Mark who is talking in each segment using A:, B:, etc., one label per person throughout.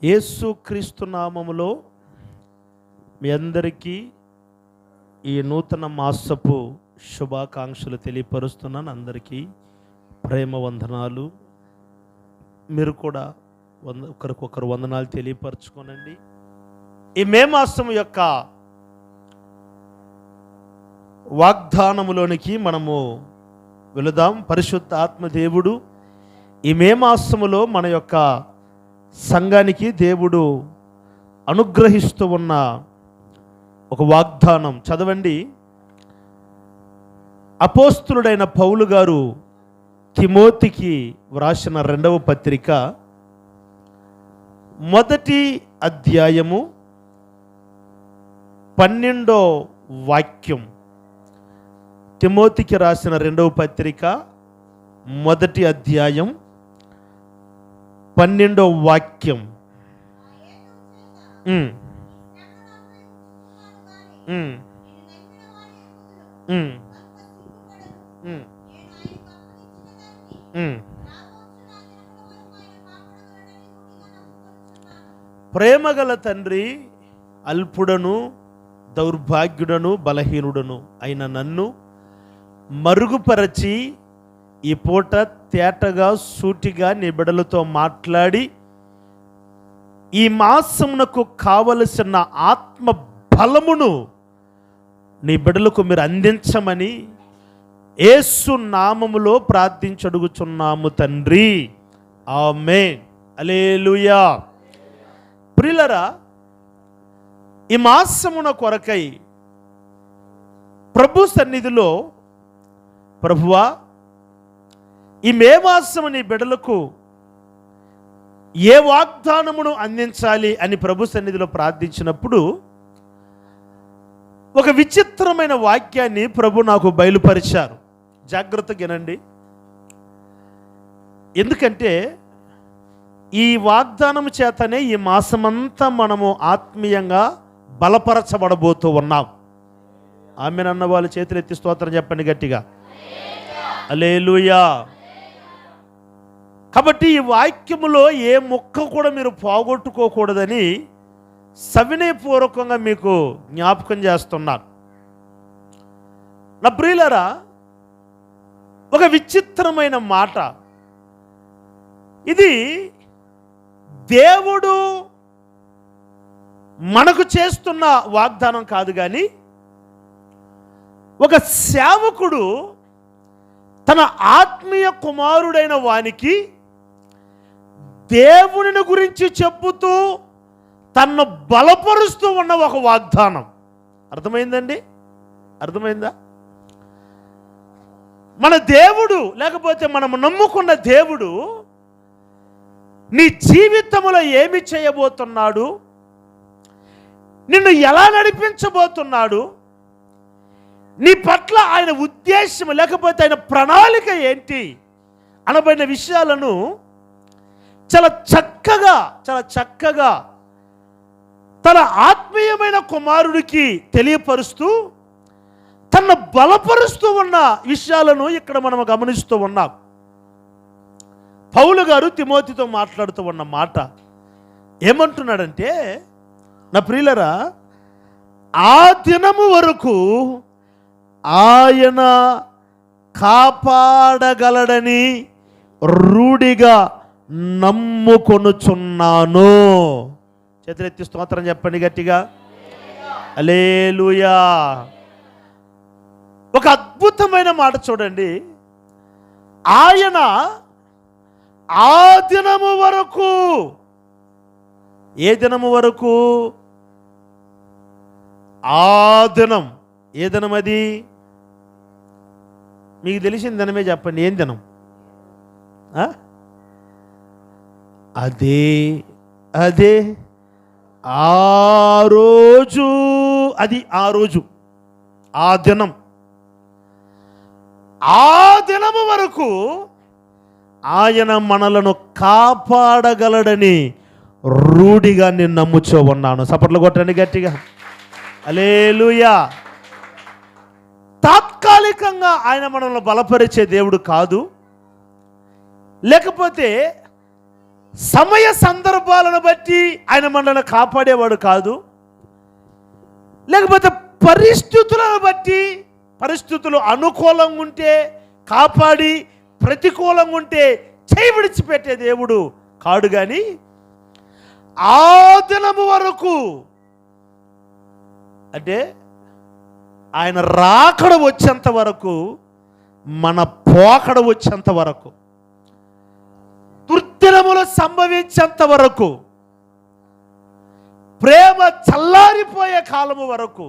A: యేసుక్రీస్తు నామములో మీ అందరికీ ఈ నూతన మాసపు శుభాకాంక్షలు తెలియపరుస్తున్నాను. అందరికీ ప్రేమ వందనాలు. మీరు కూడా ఒకరికొకరు వందనాలు తెలియపరచుకోనండి. ఈ మే మాసం యొక్క వాగ్దానములోనికి మనము వెళుదాం. పరిశుద్ధ ఆత్మదేవుడు ఈ మే మాసములో మన యొక్క సంఘానికి దేవుడు అనుగ్రహిస్తూ ఉన్న ఒక వాగ్దానం చదవండి. అపోస్తులుడైన పౌలు గారు తిమోతికి వ్రాసిన 2వ పత్రిక 1వ అధ్యాయము 12వ వాక్యం. తిమోతికి రాసిన 2వ పత్రిక 1వ అధ్యాయం 12వ వాక్యం. ప్రేమగల తండ్రి, అల్పుడను దౌర్భాగ్యుడను బలహీనుడను అయిన నన్ను మరుగుపరచి ఈ పూట తేటగా సూటిగా నీ బిడ్డలతో మాట్లాడి ఈ మాసమునకు కావలసిన ఆత్మ బలమును నీ బిడ్డలకు మీరు అందించమని యేసు నామములో ప్రార్థించడుగుచున్నాము తండ్రి. ఆమేన్. హల్లెలూయా. ప్రియులారా, ఈ మాసమున కొరకై ప్రభు సన్నిధిలో, ప్రభువా ఈ మే మాసము నీ బిడ్డలకు ఏ వాగ్దానమును అందించాలి అని ప్రభు సన్నిధిలో ప్రార్థించినప్పుడు ఒక విచిత్రమైన వాక్యాన్ని ప్రభు నాకు బయలుపరిచారు. జాగ్రత్తగా వినండి. ఎందుకంటే ఈ వాగ్దానం చేతనే ఈ మాసమంతా మనము ఆత్మీయంగా బలపరచబడబోతూ ఉన్నాం. ఆమేన్ అన్న వాళ్ళు చేతులు ఎత్తి స్తోత్రం చెప్పండి గట్టిగా. హల్లెలూయా. కాబట్టి ఈ వాక్యములో ఏ ముక్క కూడా మీరు పోగొట్టుకోకూడదని సవినయపూర్వకంగా మీకు జ్ఞాపకం చేస్తున్నాను. నా ప్రియులారా, ఒక విచిత్రమైన మాట ఇది. దేవుడు మనకు చేస్తున్న వాగ్దానం కాదు, కానీ ఒక సేవకుడు తన ఆత్మీయ కుమారుడైన వానికి దేవుని గురించి చెప్పుతూ తన్ను బలపరుస్తూ ఉన్న ఒక వాగ్దానం. అర్థమైందండి? అర్థమైందా? మన దేవుడు, లేకపోతే మనము నమ్ముకున్న దేవుడు నీ జీవితంలో ఏమి చేయబోతున్నాడు, నిన్ను ఎలా నడిపించబోతున్నాడు, నీ పట్ల ఆయన ఉద్దేశం లేకపోతే ఆయన ప్రణాళిక ఏంటి అనబడిన విషయాలను చాలా చక్కగా తన ఆత్మీయమైన కుమారుడికి తెలియపరుస్తూ తనను బలపరుస్తూ ఉన్న విషయాలను ఇక్కడ మనం గమనిస్తూ ఉన్నాం. పౌలు గారు తిమోతితో మాట్లాడుతూ ఉన్న మాట ఏమంటున్నాడంటే, నా ప్రియులరా, ఆ దినము వరకు ఆయన కాపాడగలడని రూఢిగా నమ్ముకొనుచున్నాను. చేతులెత్తి స్తోత్రం చెప్పండి గట్టిగా. హల్లెలూయా. ఒక అద్భుతమైన మాట చూడండి. ఆయన ఆ దినము వరకు, ఏ దినము వరకు? ఆ దినం. ఏ దినం అది? మీకు తెలిసిన దినమే చెప్పండి. ఏం దినం? అదే ఆ రోజు. అది ఆ రోజు, ఆ దినం. ఆ దినము వరకు ఆయన మనలను కాపాడగలడని రూఢిగా నేను నమ్ముచో ఉన్నాను. చప్పట్లు కొట్టండి గట్టిగా. హల్లెలూయా. తాత్కాలికంగా ఆయన మనల్ని బలపరిచే దేవుడు కాదు, లేకపోతే సమయ సందర్భాలను బట్టి ఆయన మనల్ని కాపాడేవాడు కాదు. లేకపోతే పరిస్థితులను బట్టి, పరిస్థితులు అనుకూలంగా ఉంటే కాపాడి, ప్రతికూలంగా ఉంటే చేయి విడిచిపెట్టే దేవుడు కాడు. కానీ ఆ దినము వరకు, అంటే ఆయన రాకడ వచ్చేంత వరకు, మన పోకడ వచ్చేంత వరకు, దుర్దినములు సంభవించేంత వరకు, ప్రేమ చల్లారిపోయే కాలము వరకు,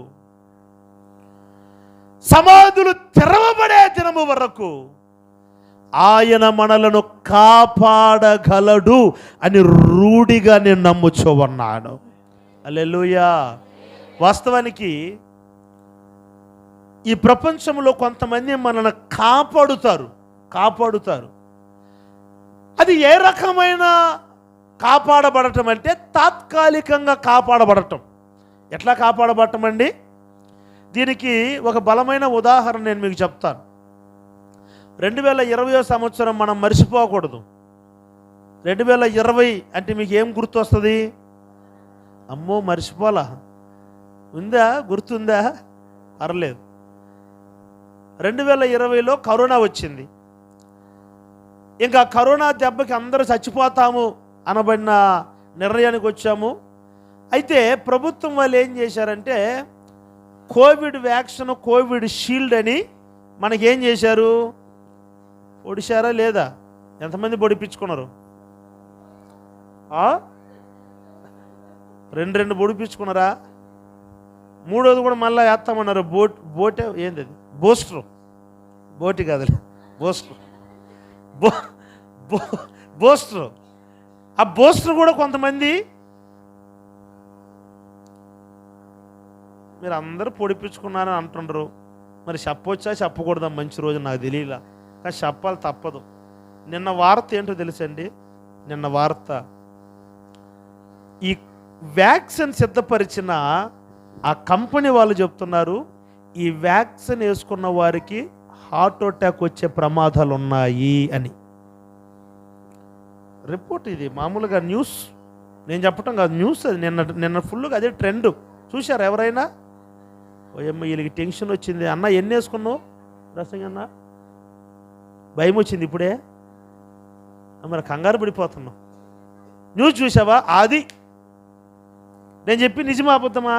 A: సమాధులు తెరవబడే దినము వరకు ఆయన మనలను కాపాడగలడు అని రూఢిగా నేను నమ్ముచూ ఉన్నాను. హల్లెలూయా. వాస్తవానికి ఈ ప్రపంచంలో కొంతమంది మనల్ని కాపాడుతారు. అది ఏ రకమైన కాపాడబడటం అంటే తాత్కాలికంగా కాపాడబడటం. ఎట్లా కాపాడబడటం అండి? దీనికి ఒక బలమైన ఉదాహరణ నేను మీకు చెప్తాను. 2020 సంవత్సరం మనం మర్చిపోకూడదు. 2020 అంటే మీకు ఏం గుర్తు వస్తుంది? అమ్మో మర్చిపోలా, ఉందా? గుర్తుందా? అరలేదు. 2020లో కరోనా వచ్చింది. ఇంకా కరోనా దెబ్బకి అందరూ చచ్చిపోతాము అనబడిన నిర్ణయానికి వచ్చాము. అయితే ప్రభుత్వం వాళ్ళు ఏం చేశారంటే కోవిడ్ వ్యాక్సిన్, కోవిడ్ షీల్డ్ అని మనకేం చేశారు? పొడిచారా లేదా? ఎంతమంది పొడిపించుకున్నారు? రెండు పొడిపించుకున్నారా? మూడోది కూడా మళ్ళీ వేస్తామన్నారు. బోటే ఏంది అది? బోటి కాదు, బూస్టర్. ఆ బూస్టర్ కూడా కొంతమంది మీరు అందరూ పొడిపించుకున్నారని అంటుండ్రు. మరి చెప్పొచ్చా చెప్పకూడదా? మంచి రోజు నాకు తెలియలా, కానీ చెప్పాలి తప్పదు. నిన్న వార్త ఏంటో తెలుసండి? నిన్న వార్త, ఈ వ్యాక్సిన్ సిద్ధపరిచిన ఆ కంపెనీ వాళ్ళు చెప్తున్నారు, ఈ వ్యాక్సిన్ వేసుకున్న వారికి హార్ట్ అటాక్ వచ్చే ప్రమాదాలు ఉన్నాయి అని రిపోర్ట్. ఇది మామూలుగా న్యూస్ నేను చెప్పటం కాదు, న్యూస్ అది. నిన్న ఫుల్గా అదే ట్రెండ్. చూశారు ఎవరైనా? ఓయమ్మ వీళ్ళకి టెన్షన్ వచ్చింది. అన్న ఎన్ని వేసుకున్నావు రసంగన్న? భయం వచ్చింది ఇప్పుడే, మరి కంగారు పడిపోతున్నావు. న్యూస్ చూసావా? అది నేను చెప్పి నిజమా అబద్ధమా?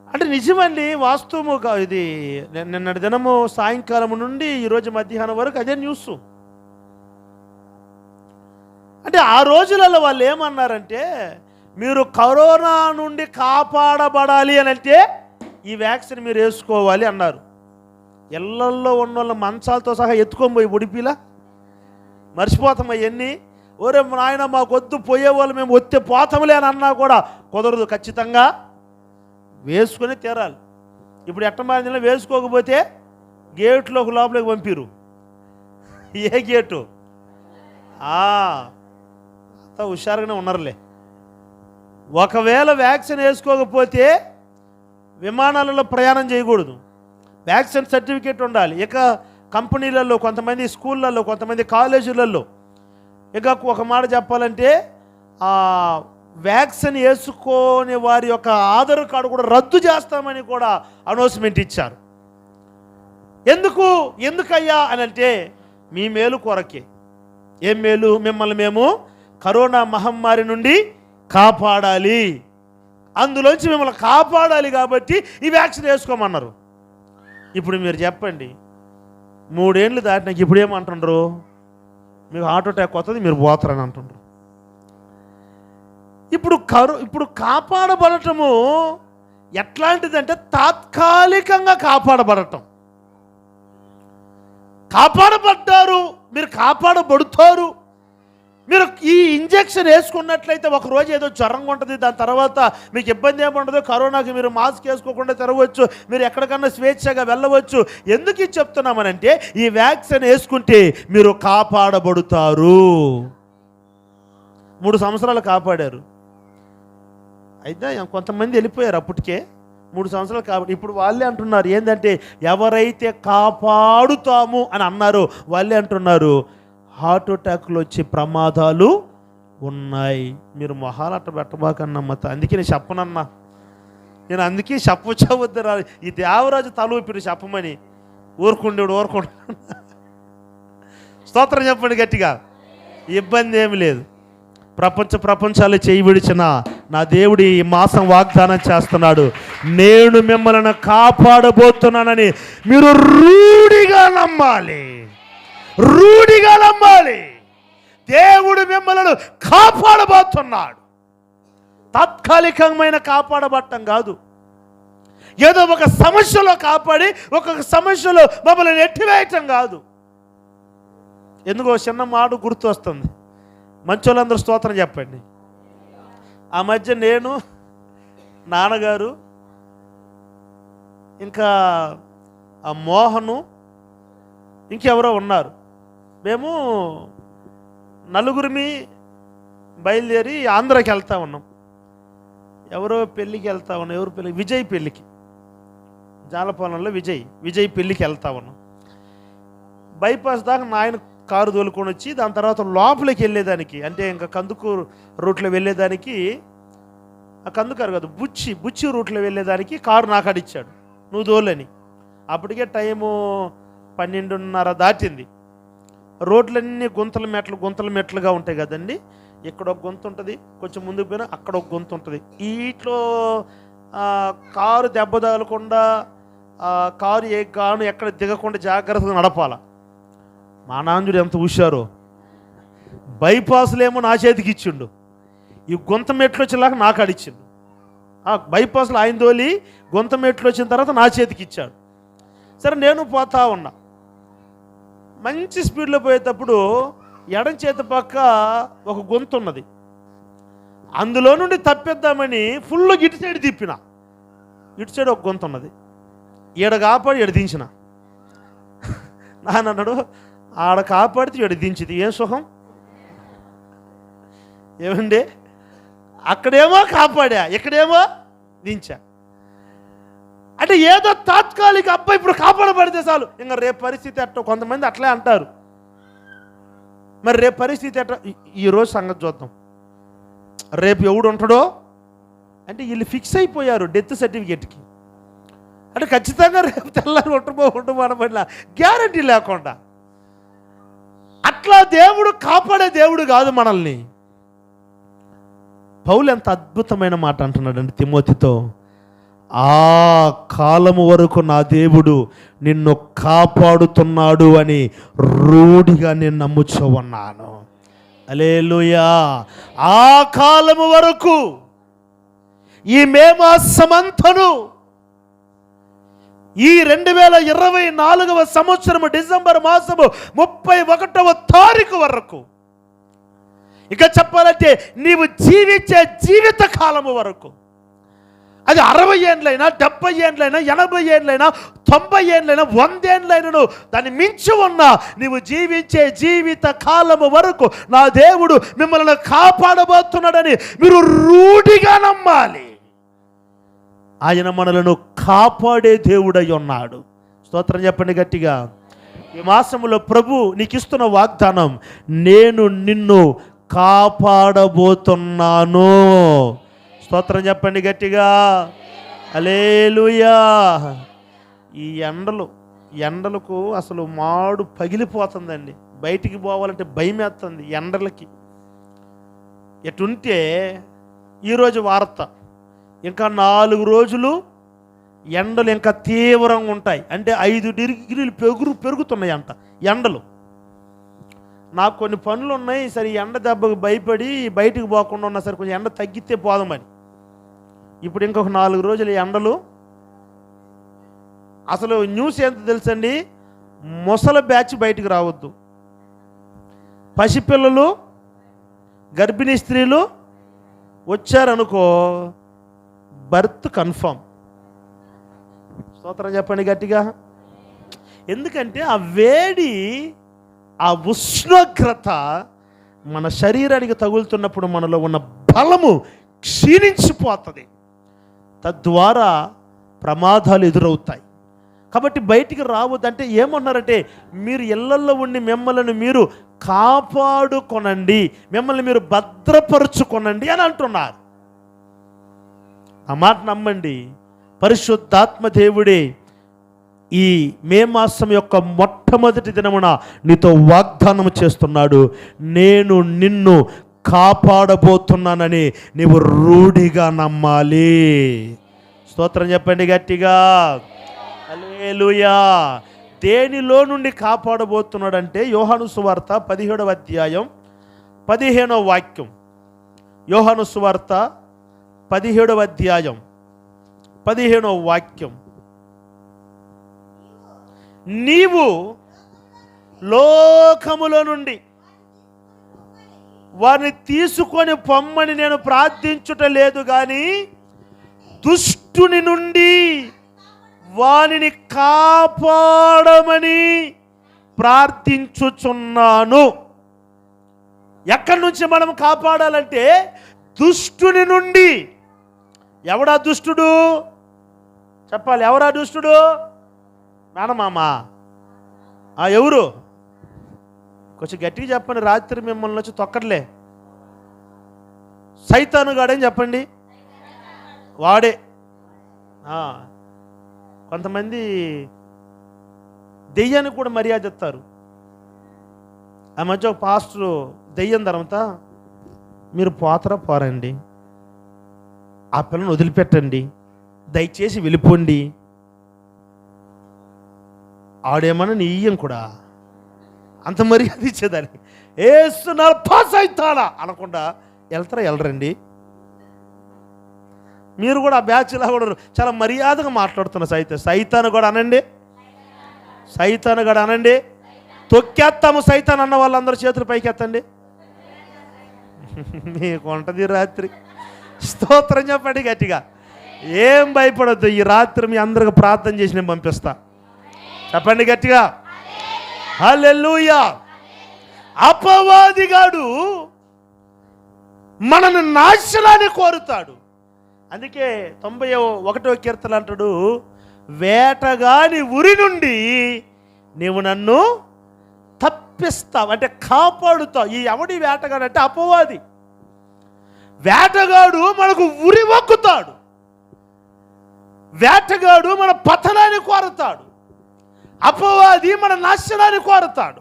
A: అంటే నిజమండి, వాస్తవము. ఇది నిన్నటి దినము సాయంకాలం నుండి ఈరోజు మధ్యాహ్నం వరకు అదే న్యూస్. అంటే ఆ రోజులలో వాళ్ళు ఏమన్నారంటే, మీరు కరోనా నుండి కాపాడబడాలి అని అంటే ఈ వ్యాక్సిన్ మీరు వేసుకోవాలి అన్నారు. ఇళ్లల్లో ఉన్న వాళ్ళ మంచాలతో సహా ఎత్తుకొని పోయి ఉడిపిలా మర్చిపోతాం అవన్నీ. ఓరే నాయన మాకొద్దు, పోయేవాళ్ళు మేము వస్తే పోతాంలే అని అన్నా కూడా కుదరదు, ఖచ్చితంగా వేసుకొని తీరాలి. ఇప్పుడు ఎట్టమాదిలో వేసుకోకపోతే గేట్లో ఒక లోపలికి పంపిరు. ఏ గేటు? అంతా హుషారుగానే ఉన్నారులే. ఒకవేళ వ్యాక్సిన్ వేసుకోకపోతే విమానాలలో ప్రయాణం చేయకూడదు, వ్యాక్సిన్ సర్టిఫికేట్ ఉండాలి. ఇక కంపెనీలలో, కొంతమంది స్కూళ్ళల్లో, కొంతమంది కాలేజీలలో, ఇక ఒక మాట చెప్పాలంటే వ్యాక్సిన్ వేసుకోని వారి యొక్క ఆధార్ కార్డు కూడా రద్దు చేస్తామని కూడా అనౌన్స్మెంట్ ఇచ్చారు. ఎందుకయ్యా అని అంటే మీ మేలు కొరకే. ఏం మేలు? మిమ్మల్ని మేము కరోనా మహమ్మారి నుండి కాపాడాలి, అందులోంచి మిమ్మల్ని కాపాడాలి కాబట్టి ఈ వ్యాక్సిన్ వేసుకోమన్నారు. ఇప్పుడు మీరు చెప్పండి, 3 ఏళ్ళు దాటినాక ఇప్పుడు ఏమంటుండ్రు? మీకు హార్ట్ అటాక్ వస్తుంది, మీరు పోతారని అంటుండ్రు. ఇప్పుడు కాపాడబడటము ఎట్లాంటిదంటే తాత్కాలికంగా కాపాడబడటం. కాపాడబడ్డారు, మీరు కాపాడబడుతారు. మీరు ఈ ఇంజెక్షన్ వేసుకున్నట్లయితే ఒకరోజు ఏదో జ్వరంగా ఉంటుంది, దాని తర్వాత మీకు ఇబ్బంది ఏముండదు. కరోనాకి మీరు మాస్క్ వేసుకోకుండా తిరగవచ్చు, మీరు ఎక్కడికన్నా స్వేచ్ఛగా వెళ్ళవచ్చు. ఎందుకు ఇది చెప్తున్నామనంటే ఈ వ్యాక్సిన్ వేసుకుంటే మీరు కాపాడబడుతారు. 3 సంవత్సరాలు కాపాడారు. అయితే కొంతమంది వెళ్ళిపోయారు, అప్పటికే 3 సంవత్సరాలు కాబట్టి ఇప్పుడు వాళ్ళే అంటున్నారు ఏంటంటే ఎవరైతే కాపాడుతాము అని అన్నారో వాళ్ళే అంటున్నారు హార్ట్ అటాక్లు వచ్చే ప్రమాదాలు ఉన్నాయి. మీరు మొహాలు అట్ట పెట్టబాకన్నమ్మ. అందుకే నేను చెప్పనన్నా, నేను అందుకే చెప్పవద్దురా. ఈ దేవరాజు తల ఊపిరి చెప్పమని ఊరుకుండేవాడు. స్తోత్రం చెప్పండి గట్టిగా. ఇబ్బంది ఏమి లేదు. ప్రపంచాలు చేయి విడిచిన నా దేవుడు ఈ మాసం వాగ్దానం చేస్తున్నాడు, నేను మిమ్మల్ని కాపాడబోతున్నానని మీరు రూఢిగా నమ్మాలి. దేవుడు మిమ్మల్ని కాపాడబోతున్నాడు. తాత్కాలికమైన కాపాడబట్టం కాదు, ఏదో ఒక సమస్యలో కాపాడి ఒక్కొక్క సమస్యలో మమ్మల్ని నెట్టివేయటం కాదు. ఎందుకో చిన్న మాట గుర్తు వస్తుంది. మంచోళ్ళందరూ స్తోత్రం చెప్పండి. ఆ మధ్య నేను, నాన్నగారు, ఇంకా ఆ మోహను, ఇంకెవరో ఉన్నారు. మేము నలుగురిమి బయలుదేరి ఆంధ్రాకి వెళ్తా ఉన్నాం. ఎవరో పెళ్ళికి వెళ్తా ఉన్నాం. ఎవరు పెళ్ళి? విజయ్ పెళ్ళికి. జాలపాలెంలో విజయ్ పెళ్ళికి వెళ్తా ఉన్నాం. బైపాస్ దాకా నాయన కారు తోలుకొని వచ్చి దాని తర్వాత లోపలికి వెళ్ళేదానికి, అంటే ఇంకా కందుకూరు రూట్లో వెళ్ళేదానికి, ఆ కందుకారు కాదు బుచ్చి రూట్లో వెళ్ళేదానికి కారు నాకు అడిచ్చాడు, నువ్వు తోలని. అప్పటికే టైము 12:30 దాటింది. రోడ్లన్నీ గుంతల మెట్లుగా ఉంటాయి కదండి. ఇక్కడ ఒక గొంతు ఉంటుంది, కొంచెం ముందుకు పోయినా అక్కడ ఒక గొంతు ఉంటుంది. వీటిలో కారు దెబ్బ తగలకుండా, కారు ఎక్కడ దిగకుండా జాగ్రత్తగా నడపాల. మా నాన్నడు ఎంత హుషారో, బైపాస్లేమో నా చేతికి ఇచ్చిండు, ఈ గుంత మెట్లు వచ్చేలాగా నాకు అడిచ్చిండు. బైపాస్లో ఆయన తోలి గుంత మెట్లు వచ్చిన తర్వాత నా చేతికి ఇచ్చాడు. సరే నేను పోతా ఉన్నా. మంచి స్పీడ్లో పోయేటప్పుడు ఎడం చేతి పక్క ఒక గొంతు ఉన్నది, అందులో నుండి తప్పిద్దామని ఫుల్ ఇటు సైడ్ తిప్పిన. ఇటు సైడ్ ఒక గొంతు ఉన్నది, ఈడ కాపాడి ఈడ దించిన. నాన్న అన్నాడు, ఆడ కాపాడితే ఈడ దించింది ఏం సుఖం ఏమండి? అక్కడేమో కాపాడా, ఇక్కడేమో దించా. అంటే ఏదో తాత్కాలిక అబ్బాయి ఇప్పుడు కాపాడబడితే చాలు, ఇంకా రేపు పరిస్థితి అట్ట. కొంతమంది అట్లే అంటారు. మరి రేపు పరిస్థితి అట్ట. ఈరోజు సంగతి చూద్దాం. రేపు ఎవడు ఉంటాడో అంటే వీళ్ళు ఫిక్స్ అయిపోయారు డెత్ సర్టిఫికేట్కి. అంటే ఖచ్చితంగా రేపు తెల్లారి ఉండబో అనబడిన గ్యారంటీ లేకుండా. అట్లా దేవుడు కాపాడే దేవుడు కాదు మనల్ని. పౌలు ఎంత అద్భుతమైన మాట అంటున్నాడండి తిమోతితో, ఆ కాలము వరకు నా దేవుడు నిన్ను కాపాడుతున్నాడు అని రూఢిగా నేను నమ్ముచూ ఉన్నాను. హల్లెలూయా. ఆ కాలము వరకు, ఈ మే మాసమంతను, ఈ 2024వ సంవత్సరము డిసెంబర్ మాసము 31వ తారీఖు వరకు, ఇక చెప్పాలంటే నీవు జీవించే జీవిత కాలము వరకు, అది 60 ఏండ్లైనా 70 ఏండ్లైనా 80 ఏండ్లైనా 90 ఏండ్లైనా 100 ఏండ్లైనా దాన్ని మించి ఉన్నా నీవు జీవించే జీవిత కాలము వరకు నా దేవుడు మిమ్మల్ని కాపాడబోతున్నాడని మీరు రూఢిగా నమ్మాలి. ఆయన మనలను కాపాడే దేవుడై ఉన్నాడు. స్తోత్రం చెప్పండి గట్టిగా. ఈ మాసములో ప్రభు నీకు ఇస్తున్న వాగ్దానం, నేను నిన్ను కాపాడబోతున్నాను. స్తోత్రం చెప్పండి గట్టిగా. హల్లెలూయా. ఈ ఎండలకు అసలు మాడు పగిలిపోతుందండి. బయటికి పోవాలంటే భయం వేస్తుంది ఎండలకి. ఎటుంటే ఈరోజు వార్త, ఇంకా 4 రోజులు ఎండలు ఇంకా తీవ్రంగా ఉంటాయి. అంటే 5 డిగ్రీలు పెరుగుతున్నాయి అంట ఎండలు. నాకు కొన్ని పనులు ఉన్నాయి, సరే ఎండ దెబ్బకు భయపడి బయటికి పోకుండా ఉన్నా సరే కొంచెం ఎండ తగ్గితే పోదామని. ఇప్పుడు ఇంకొక 4 రోజులు ఎండలు. అసలు న్యూస్ ఎంత తెలుసండి, ముసలి బ్యాచ్ బయటికి రావద్దు, పసిపిల్లలు గర్భిణీ స్త్రీలు వచ్చారనుకో బర్త్ కన్ఫర్మ్. స్తోత్రం చెప్పండి గట్టిగా. ఎందుకంటే ఆ వేడి, ఆ ఉష్ణోగ్రత మన శరీరానికి తగులుతున్నప్పుడు మనలో ఉన్న బలము క్షీణించిపోతుంది. తద్వారా ప్రమాదాలు ఎదురవుతాయి. కాబట్టి బయటికి రావద్దంటే ఏమన్నారంటే, మీరు ఇళ్లల్లో ఉండి మిమ్మల్ని మీరు కాపాడుకొనండి, మిమ్మల్ని మీరు భద్రపరుచుకొనండి అని అంటున్నారు. ఆ మాట నమ్మండి. పరిశుద్ధాత్మ దేవుడే ఈ మే మాసం యొక్క మొట్టమొదటి దినమున నీతో వాగ్దానం చేస్తున్నాడు. నేను నిన్ను కాపాడబోతున్నానని నీవు రూఢిగా నమ్మాలి. స్తోత్రం చెప్పండి గట్టిగా. హల్లెలూయా. దేనిలో నుండి కాపాడబోతున్నాడంటే యోహాను సువార్త 17వ అధ్యాయం 15వ వాక్యం. యోహాను సువార్త 17వ అధ్యాయం 15వ వాక్యం. నీవు లోకములో నుండి వారిని తీసుకొని పొమ్మని నేను ప్రార్థించుట లేదు, కానీ దుష్టుని నుండి వానిని కాపాడమని ప్రార్థించుచున్నాను. ఎక్కడి నుంచి మనం కాపాడాలంటే దుష్టుని నుండి. ఎవడా దుష్టుడు చెప్పాలి? ఎవరా దుష్టుడు? నానమామ ఎవరు? కొంచెం గట్టిగా చెప్పండి. రాత్రి మిమ్మల్ని వచ్చి తొక్కట్లే. సైతానుగాడని చెప్పండి. వాడే. కొంతమంది దెయ్యానికి కూడా మర్యాద ఇస్తారు. ఆ మధ్య ఒక పాస్టర్ దెయ్యం తర్వాత, మీరు పోతారా పోరండి, ఆ పిల్లని వదిలిపెట్టండి, దయచేసి వెళ్ళిపోండి. ఆడేమన్నా నీ ఇయ్యం కూడా అంత మర్యాద ఇచ్చేదాన్ని. ఏస్తున్నారు పాస్ అవుతాడా అనకుండా వెళ్ళరండి. మీరు కూడా ఆ బ్యాచ్లా కూడా చాలా మర్యాదగా మాట్లాడుతున్న సైతాను కూడా అనండి, సైతాను కూడా అనండి. తొక్కేస్తాము సైతాన్ అన్న వాళ్ళందరూ చేతులు పైకి ఎత్తండి. మీకు ఉంటుంది రాత్రి. స్తోత్రం చెప్పండి గట్టిగా. ఏం భయపడద్దు. ఈ రాత్రి మీ అందరికి ప్రార్థన చేసి నేను పంపిస్తా. చెప్పండి గట్టిగా. హల్లెలూయా. అపవాదిగాడు మనను నాశనాన్ని కోరుతాడు. అందుకే 91వ కీర్తన అంటాడు, వేటగాని ఉరి నుండి నీవు నన్ను తప్పిస్తావు, అంటే కాపాడుతావు. ఈ ఎవడి వేటగాడు అంటే అపవాది. వేటగాడు మనకు ఉరి వక్కుతాడు. వేటగాడు మన పతనాన్ని కోరుతాడు. అపవాది మన నాశనాన్ని కోరుతాడు.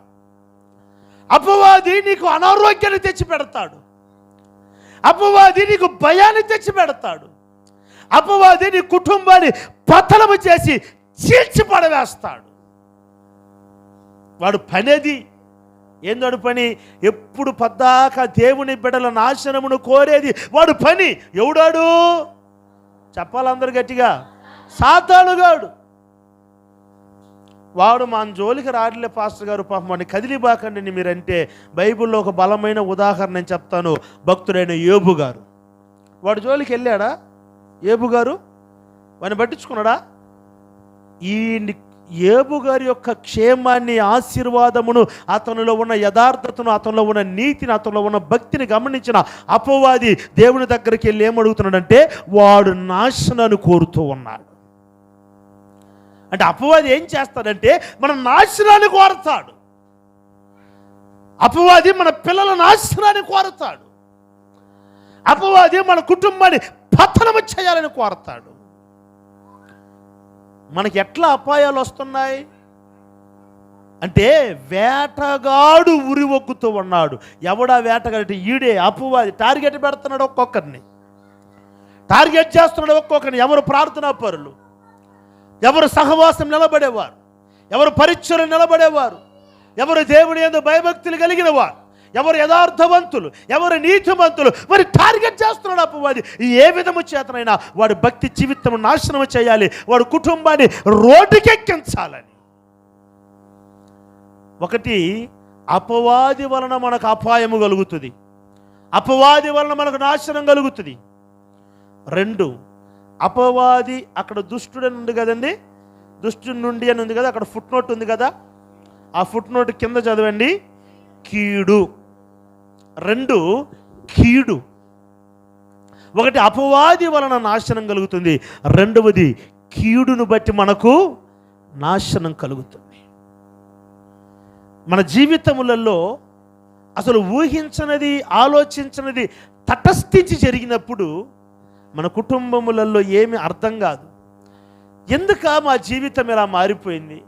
A: అపవాది నీకు అనారోగ్యాన్ని తెచ్చి పెడతాడు. అపవాది నీకు భయాన్ని తెచ్చి పెడతాడు. అపవాది నీ కుటుంబాన్ని పతనము చేసి చీల్చి పడవేస్తాడు. వాడు పనేది ఏందోడు పని? ఎప్పుడు పద్దాక దేవుని బిడ్డల నాశనమును కోరేది వాడు పని. ఎవడాడు చెప్పాలందరూ గట్టిగా? సాతానుగాడు. వాడు మన జోలికి రాడలే పాస్టర్ గారు, పాపం వాడిని కదిలిబాకండి మీరంటే. బైబిల్లో ఒక బలమైన ఉదాహరణ నేను చెప్తాను. భక్తుడైన యోబు గారు, వాడు జోలికి వెళ్ళాడా? యోబు గారు వాడిని పట్టించుకున్నాడా? ఈ యోబు గారి యొక్క క్షేమాన్ని, ఆశీర్వాదమును, అతనిలో ఉన్న యథార్థతను, అతనిలో ఉన్న నీతిని, అతనిలో ఉన్న భక్తిని గమనించిన అపవాది దేవుని దగ్గరికి వెళ్ళి ఏమడుగుతున్నాడంటే, వాడు నాశనాన్ని కోరుతూ ఉన్నాడు. అంటే అపవాది ఏం చేస్తాడంటే మన నాశనాన్ని కోరతాడు. అపవాది మన పిల్లల నాశనాన్ని కోరతాడు. అపవాది మన కుటుంబాన్ని పతనము చేయాలని కోరతాడు. మనకి ఎట్లా అపాయాలు వస్తున్నాయి అంటే, వేటగాడు ఉరి ఒగ్గుతూ ఉన్నాడు. ఎవడా వేటగాడు? ఈడే అపవాది. టార్గెట్ పెడుతున్నాడు, ఒక్కొక్కరిని టార్గెట్ చేస్తున్నాడు. ఒక్కొక్కరిని. ఎవరు ప్రార్థనా పరులు, ఎవరు సహవాసం నిలబడేవారు, ఎవరు పరీక్షలు నిలబడేవారు, ఎవరు దేవుని యందు భయభక్తులు కలిగిన వారు, ఎవరు యథార్థవంతులు, ఎవరు నీతిమంతులు, మరి టార్గెట్ చేస్తున్నాడు అపవాది. ఏ విధము చేతనైనా వాడి భక్తి జీవితం నాశనం చేయాలి, వాడి కుటుంబాన్ని రోడ్డుకెక్కించాలని. ఒకటి, అపవాది వలన మనకు అపాయము కలుగుతుంది, అపవాది వలన మనకు నాశనం కలుగుతుంది. రెండు, అపవాది అక్కడ దుష్టుడు అని ఉంది కదండి, దుష్టుడి నుండి అని ఉంది కదా, అక్కడ ఫుట్ నోట్ ఉంది కదా, ఆ ఫుట్ నోట్ కింద చదవండి, కీడు. రెండు, కీడు. ఒకటి అపవాది వలన నాశనం కలుగుతుంది, రెండవది కీడును బట్టి మనకు నాశనం కలుగుతుంది. మన జీవితములలో అసలు ఊహించనిది, ఆలోచించనిది తటస్థించి జరిగినప్పుడు మన కుటుంబములలో ఏమీ అర్థం కాదు. ఎందుక మా జీవితం ఇలా మారిపోయింది?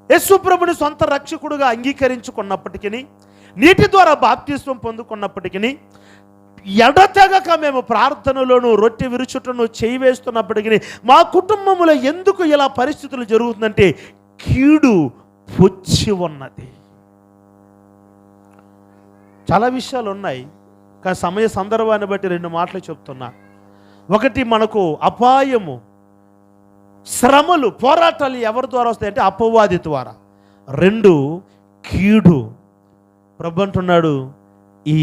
A: యేసుప్రభుని సొంత రక్షకుడుగా అంగీకరించుకున్నప్పటికీ, నీటి ద్వారా బాప్తిస్వం పొందుకున్నప్పటికీ, ఎడతెగక మేము ప్రార్థనలోను రొట్టె విరుచుటను చేయి వేస్తున్నప్పటికీ మా కుటుంబంలో ఎందుకు ఇలా పరిస్థితులు జరుగుతుందంటే కీడు పొచ్చి ఉన్నది. చాలా విషయాలు ఉన్నాయి, కానీ సమయ సందర్భాన్ని బట్టి 2 మాటలు చెప్తున్నా. ఒకటి, మనకు అపాయము, శ్రమలు, పోరాటాలు ఎవరి ద్వారా వస్తాయంటే అపవాది ద్వారా. 2, కీడు. ప్రభు అంటున్నాడు, ఈ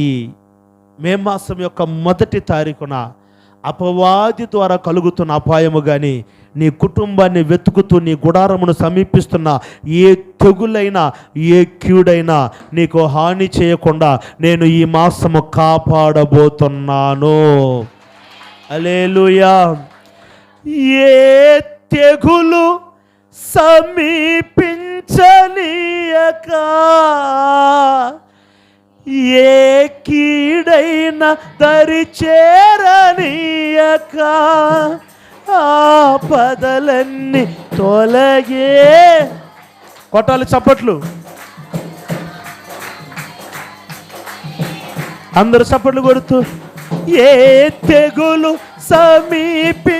A: మే మాసం యొక్క 1వ తారీఖున అపవాది ద్వారా కలుగుతున్న అపాయము కానీ, నీ కుటుంబాన్ని వెతుకుతూ నీ గుడారమును సమీపిస్తున్న ఏ తెగులైనా, ఏ కీడైనా నీకు హాని చేయకుండా నేను ఈ మాసము కాపాడబోతున్నాను. హల్లెలూయా. ఏ తెగులు సమీపించనీయక, ఏ కీడైన దరి చేరనీయక, ఆపదలన్నీ తొలగే. కొట్టాలి చప్పట్లు, అందరూ చప్పట్లు కొడుతూ. ఏ తెగులు సమీపించనీయక,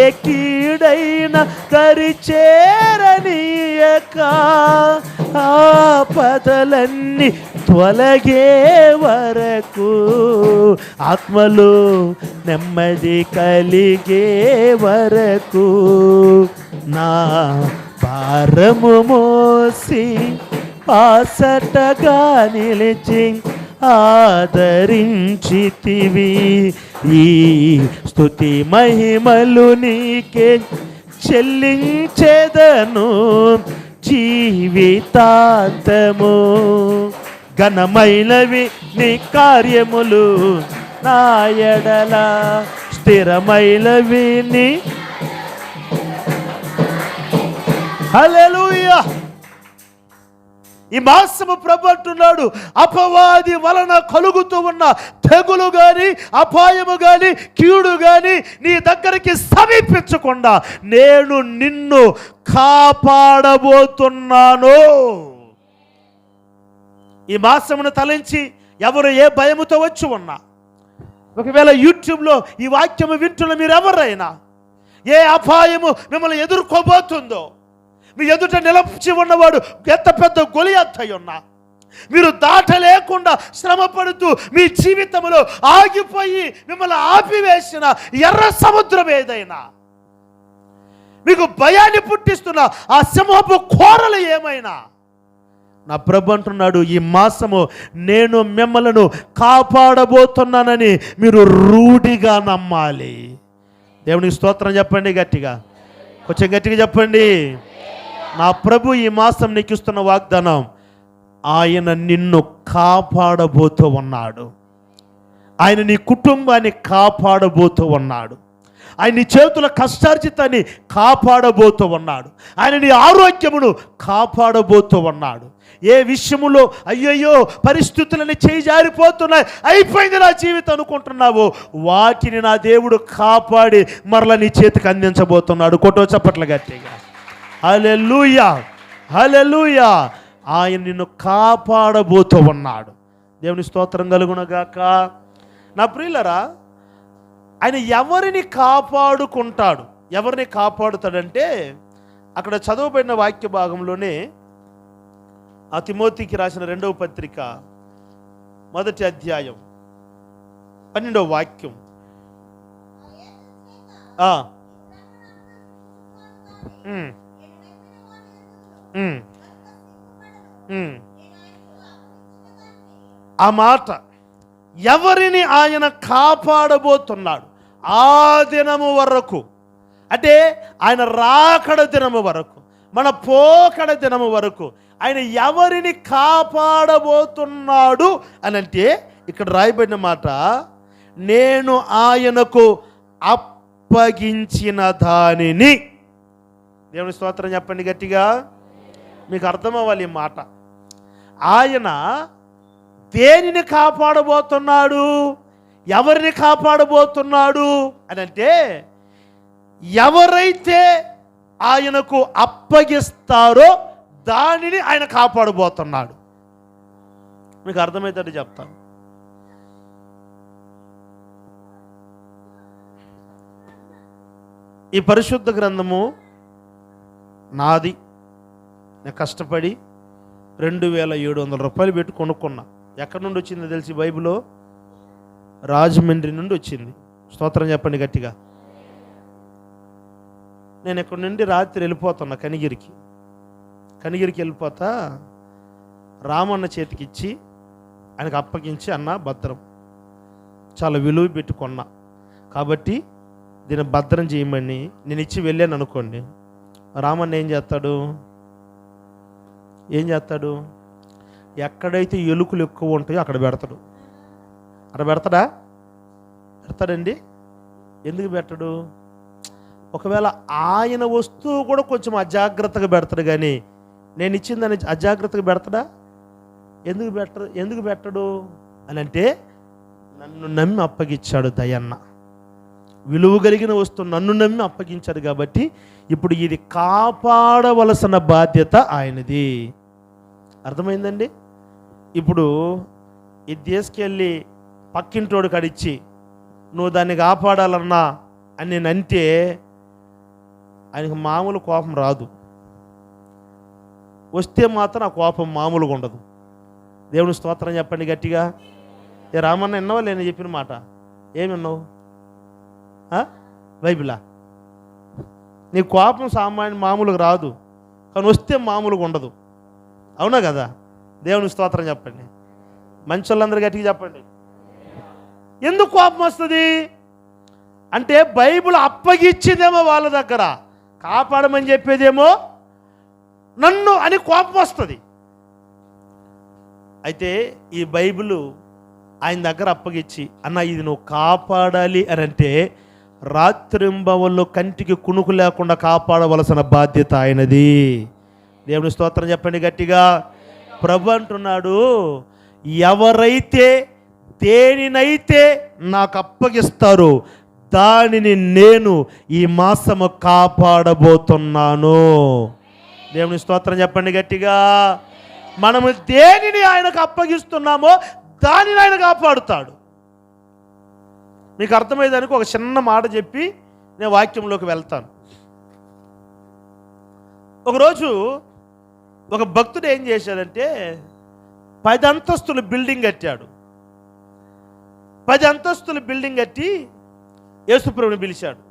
A: ఏ కీడైన దరి చేరనీయక, ఆపదలన్నీ తొలగే వరకు, ఆత్మలో నెమ్మది కలిగే వరకు, నా భారము మోసి పాసటగా నిలిచి ఆదరించితివి. ఈ స్తుతి మహిమలు నీకే చెల్లించెదను జీవితాంతము. ఘనమైనవి నీ కార్యములు, నా ఎడల స్థిరమైనవి నీ. హల్లెలూయా. ఈ మాసము ప్రభు అంటున్నాడు, అపవాది వలన కలుగుతూ ఉన్న తెగులు కానీ, అపాయము కానీ, కీడు కానీ నీ దగ్గరికి సమీపించకుండా నేను నిన్ను కాపాడబోతున్నాను. ఈ మాసమును తలంచి ఎవరు ఏ భయముతో వచ్చి ఉన్నా, ఒకవేళ యూట్యూబ్లో ఈ వాక్యము వింటున్న మీరెవరైనా ఏ అపాయము మిమ్మల్ని ఎదుర్కోబోతుందో, మీ ఎదుట నిలచి ఉన్నవాడు ఎంత పెద్ద గొలియాత్ అయి ఉన్నా, మీరు దాటలేకుండా శ్రమ పడుతూ మీ జీవితంలో ఆగిపోయి మిమ్మల్ని ఆపివేసిన ఎర్ర సముద్రం ఏదైనా, మీకు భయాన్ని పుట్టిస్తున్న ఆ సింహపు కోరలు ఏమైనా, నా ప్రభు అంటున్నాడు, ఈ మాసము నేను మిమ్మలను కాపాడబోతున్నానని మీరు రూఢిగా నమ్మాలి. దేవునికి స్తోత్రం చెప్పండి గట్టిగా, కొంచెం గట్టిగా చెప్పండి. నా ప్రభు ఈ మాసం నీకు ఇస్తున్న వాగ్దానం, ఆయన నిన్ను కాపాడబోతూ ఉన్నాడు. ఆయన నీ కుటుంబాన్ని కాపాడబోతూ ఉన్నాడు. ఆయన నీ చేతుల కష్టార్జితాన్ని కాపాడబోతూ ఉన్నాడు. ఆయన నీ ఆరోగ్యమును కాపాడబోతూ ఉన్నాడు. ఏ విషయములో అయ్యయ్యో పరిస్థితులని చేయి జారిపోతున్నాయి, అయిపోయింది నా జీవితం అనుకుంటున్నావో, వాటిని నా దేవుడు కాపాడి మరలా నీ చేతికి అందించబోతున్నాడు. కొట్టో చప్పట్ల గట్టిగా. హల్లెలూయా, హల్లెలూయా. ఆయన నిన్ను కాపాడబోతూ ఉన్నాడు. దేవుని స్తోత్రం కలుగునగాక. నా ప్రియులరా, ఆయన ఎవరిని కాపాడుకుంటాడు, ఎవరిని కాపాడుతాడంటే, అక్కడ చదవబడిన వాక్య భాగంలోనే ఆ తిమోతికి రాసిన 2వ పత్రిక 1వ అధ్యాయం 12వ వాక్యం. ఆ మాట, ఎవరిని ఆయన కాపాడబోతున్నాడు ఆ దినము వరకు, అంటే ఆయన రాకడ దినము వరకు, మన పోకడ దినము వరకు ఆయన ఎవరిని కాపాడబోతున్నాడు అని అంటే, ఇక్కడ రాయబడిన మాట, నేను ఆయనకు అప్పగించిన దానిని. దేవుని స్తోత్రం చెప్పండి గట్టిగా. మీకు అర్థమవ్వాలి ఈ మాట. ఆయన దేనిని కాపాడబోతున్నాడు, ఎవరిని కాపాడబోతున్నాడు అని అంటే, ఎవరైతే ఆయనకు అప్పగిస్తారో దానిని ఆయన కాపాడబోతున్నాడు. మీకు అర్థమవుతాడు చెప్తాను. ఈ పరిశుద్ధ గ్రంథము నాది. నేను కష్టపడి 2700 రూపాయలు పెట్టి కొనుక్కున్నా. ఎక్కడి నుండి వచ్చిందో తెలిసి బైబిల్లో రాజమండ్రి నుండి వచ్చింది. స్తోత్రం చెప్పండి గట్టిగా. నేను ఇక్కడి నుండి రాత్రి వెళ్ళిపోతున్నా కనిగిరికి వెళ్ళిపోతా రామన్న చేతికి ఇచ్చి ఆయనకు అప్పగించి, అన్న భద్రం, చాలా విలువ పెట్టుకున్నా కాబట్టి దీన్ని భద్రం చేయమని నేను ఇచ్చి వెళ్ళాను అనుకోండి. రామన్న ఏం చేస్తాడు? ఎక్కడైతే ఎలుకలు ఎక్కువ ఉంటాయో అక్కడ పెడతాడు. పెడతాడండి. ఎందుకు పెట్టడు? ఒకవేళ ఆయన వస్తువు కూడా కొంచెం అజాగ్రత్తగా పెడతాడు, కానీ నేను ఇచ్చిందని అజాగ్రత్తగా పెడతాడా? ఎందుకు పెట్టడు అని అంటే, నన్ను నమ్మి అప్పగించాడు దయన్న. విలువ కలిగిన వస్తువు నన్ను నమ్మి అప్పగించాడు కాబట్టి ఇప్పుడు ఇది కాపాడవలసిన బాధ్యత ఆయనది. అర్థమైందండి? ఇప్పుడు ఇది తీసుకెళ్ళి పక్కింటోడు కడిచి నువ్వు దాన్ని కాపాడాలన్నా అని నేనంటే ఆయనకు మామూలు కోపం రాదు. వస్తే మాత్రం ఆ కోపం మామూలుగా ఉండదు. దేవుని స్తోత్రం చెప్పండి గట్టిగా. రామన్న విన్నావా? నేను చెప్పిన మాట ఏమి విన్నావు? బైబిలా? నీ కోపం మామూలుగా రాదు, కానీ వస్తే మామూలుగా ఉండదు. అవునా కదా? దేవుని స్తోత్రం చెప్పండి. మంచి వాళ్ళందరూ గట్టిగా చెప్పండి. ఎందుకు కోపం వస్తుంది అంటే, బైబిల్ అప్పగిచ్చిందేమో వాళ్ళ దగ్గర, కాపాడమని చెప్పేదేమో నన్ను అని కోపం వస్తుంది. అయితే ఈ బైబిల్ ఆయన దగ్గర అప్పగిచ్చి, అన్న ఇది నువ్వు కాపాడాలి అని అంటే, రాత్రింబవళ్ళు కంటికి కునుకు లేకుండా కాపాడవలసిన బాధ్యత ఆయనది. దేవుని స్తోత్రం చెప్పండి గట్టిగా. ప్రభు అంటున్నాడు, ఎవరైతే దేనినైతే నాకు అప్పగిస్తారో దానిని నేను ఈ మాసము కాపాడబోతున్నాను. దేవుని స్తోత్రం చెప్పండి గట్టిగా. మనము దేనిని ఆయనకు అప్పగిస్తున్నామో దానిని ఆయన కాపాడుతాడు. మీకు అర్థమయ్యేదానికి ఒక చిన్న మాట చెప్పి నేను వాక్యంలోకి వెళ్తాను. ఒకరోజు ఒక భక్తుడు ఏం చేశాడంటే, 10 అంతస్తుల బిల్డింగ్ కట్టాడు. 10 అంతస్తుల బిల్డింగ్ కట్టి యేసుప్రభుని పిలిచాడు.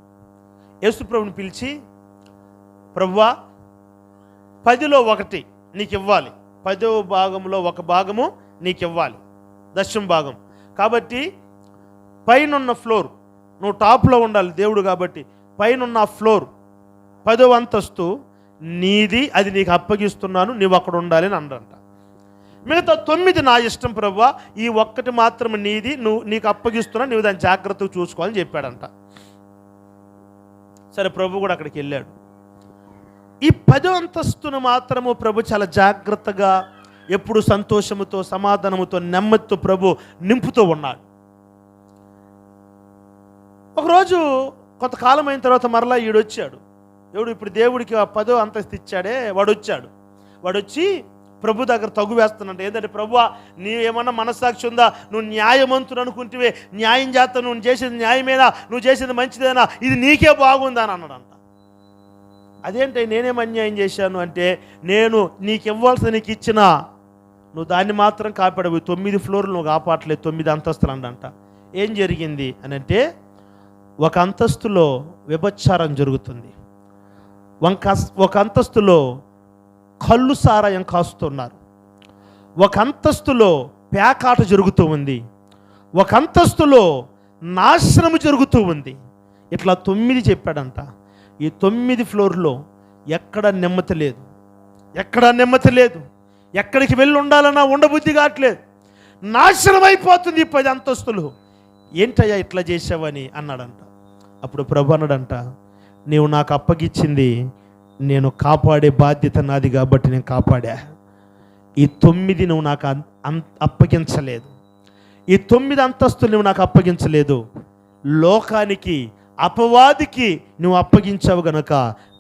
A: యేసుప్రభుని పిలిచి, ప్రభువా 10లో 1 నీకు ఇవ్వాలి, 10వ భాగంలో 1 భాగము నీకు ఇవ్వాలి, 10వ భాగం. కాబట్టి పైనున్న ఫ్లోర్, నువ్వు టాప్లో ఉండాలి దేవుడు కాబట్టి, పైనున్న ఫ్లోర్ 10వ అంతస్తు నీది, అది నీకు అప్పగిస్తున్నాను, నీవు అక్కడ ఉండాలి అని అన్నాడంట. మిగతా 9 నా ఇష్టం ప్రభువా, ఈ 1 మాత్రం నీది, నీకు అప్పగిస్తున్నా, నువ్వు దాన్ని జాగ్రత్తగా చూసుకోవాలని చెప్పాడంట. సరే, ప్రభు కూడా అక్కడికి వెళ్ళాడు. ఈ 10వ అంతస్తును మాత్రము ప్రభు చాలా జాగ్రత్తగా, ఎప్పుడు సంతోషముతో, సమాధానముతో, నెమ్మదితో ప్రభు నింపుతూ ఉన్నాడు. ఒకరోజు కొంతకాలం అయిన తర్వాత మరలా ఈడొచ్చాడు. ఇప్పుడు దేవుడికి 10వ అంతస్తు ఇచ్చాడే, వాడు వచ్చి ప్రభు దగ్గర తగు వేస్తున్నాడు. ఏంటంటే, ప్రభువా నీవేమన్నా మనస్సాక్షి ఉందా? నువ్వు న్యాయవంతుడు అనుకుంటే న్యాయం చేస్తా, నువ్వు చేసేది న్యాయమేనా, నువ్వు చేసేది మంచిదేనా, ఇది నీకే బాగుందా అని అన్నాడంట. అదేంటి నేనేం అన్యాయం చేశాను అంటే, నేను నీకు ఇవ్వాల్సిన నీకు ఇచ్చినా నువ్వు దాన్ని మాత్రం కాపాడవు, 9 ఫ్లోర్లు నువ్వు కాపాడలేదు, 9 అంతస్తులు అంట. ఏం జరిగింది అని అంటే, ఒక అంతస్తులో వ్యభిచారం జరుగుతుంది, ఒక అంతస్తులో కళ్ళు సారాయం కాస్తున్నారు, ఒక అంతస్తులో పేకాట జరుగుతూ ఉంది, ఒక అంతస్తులో నాశనము జరుగుతూ ఉంది. ఇట్లా 9 చెప్పాడంట. ఈ 9 ఫ్లోర్లో ఎక్కడ నెమ్మది లేదు, ఎక్కడికి వెళ్ళి ఉండాలన్నా ఉండబుద్ధి కావట్లేదు, నాశనం అయిపోతుంది ఈ 10 అంతస్తులు. ఏంటయ్యా ఇట్లా చేసావని అన్నాడంట. అప్పుడు ప్రభు అన్నాడంట, నీవు నాకు అప్పగించింది నేను కాపాడే బాధ్యత నాది కాబట్టి నేను కాపాడా. ఈ 9 నువ్వు నాకు అప్పగించలేదు, ఈ 9 అంతస్తులు నువ్వు నాకు అప్పగించలేదు, లోకానికి అపవాదికి నువ్వు అప్పగించావు గనుక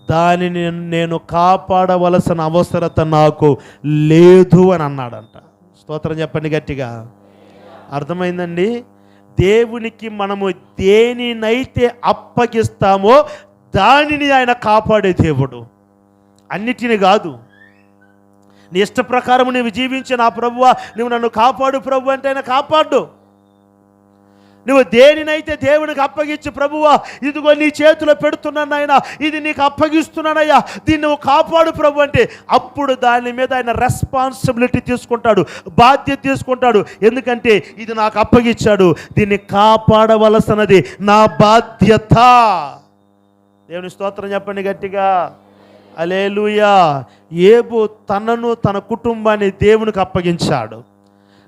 A: దానిని నేను కాపాడవలసిన అవసరత నాకు లేదు అని అన్నాడంట. స్తోత్రం చెప్పండి గట్టిగా. అర్థమైందండి? దేవునికి మనము దేనినైతే అప్పగిస్తామో దానిని ఆయన కాపాడే దేవుడు, అన్నిటిని కాదు. నీ ఇష్ట ప్రకారం నీవు జీవించి నా ప్రభువా నువ్వు నన్ను కాపాడు ప్రభు అంటే ఆయన కాపాడు. నువ్వు దేనినైతే దేవునికి అప్పగించి ప్రభువా ఇదిగో నీ చేతిలో పెడుతున్నాను ఆయన, ఇది నీకు అప్పగిస్తున్నానయ్యా, దీన్ని నువ్వు కాపాడు ప్రభు అంటే అప్పుడు దాని మీద ఆయన రెస్పాన్సిబిలిటీ తీసుకుంటాడు, బాధ్యత తీసుకుంటాడు. ఎందుకంటే ఇది నాకు అప్పగించాడు, దీన్ని కాపాడవలసినది నా బాధ్యత. దేవుని స్తోత్రం చెప్పండి గట్టిగా. హల్లెలూయా. యోబు తనను తన కుటుంబాన్ని దేవునికి అప్పగించాడు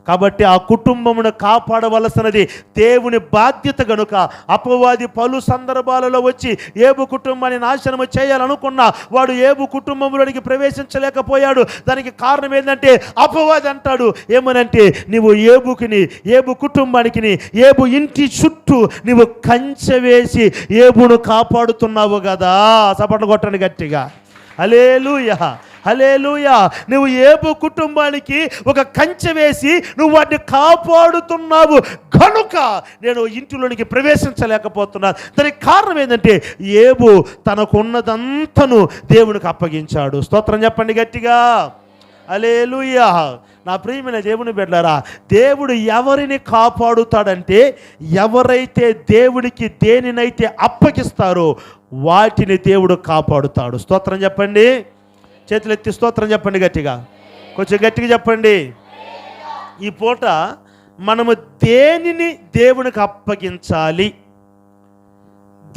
A: కాబట్టి ఆ కుటుంబమును కాపాడవలసినది దేవుని బాధ్యత గనుక అపవాది పలు సందర్భాలలో వచ్చి యోబు కుటుంబాన్ని నాశనము చేయాలనుకున్నా వాడు యోబు కుటుంబంలోనికి ప్రవేశించలేకపోయాడు. దానికి కారణం ఏంటంటే అపవాది అంటాడు ఏమనంటే, నీవు యోబు కుటుంబానికి యోబు ఇంటి చుట్టూ నీవు కంచె వేసి యోబును కాపాడుతున్నావు కదా. చప్పట్లు కొట్టండి గట్టిగా. హల్లెలూయా, హల్లెలూయా. నువ్వు యోబు కుటుంబానికి ఒక కంచె వేసి నువ్వు వాటిని కాపాడుతున్నావు కనుక నేను ఇంటిలోనికి ప్రవేశించలేకపోతున్నాను. దానికి కారణం ఏంటంటే యోబు తనకున్నదంతను దేవునికి అప్పగించాడు. స్తోత్రం చెప్పండి గట్టిగా. హల్లెలూయా. నా ప్రియమైన దేవుని బిడ్డలారా, దేవుడు ఎవరిని కాపాడుతాడంటే ఎవరైతే దేవుడికి దేనినైతే అప్పగిస్తారో వాటిని దేవుడు కాపాడుతాడు. స్తోత్రం చెప్పండి. చేతులు ఎత్తి స్తోత్రం చెప్పండి గట్టిగా, కొంచెం గట్టిగా చెప్పండి. ఈ పూట మనము దేనిని దేవునికి అప్పగించాలి,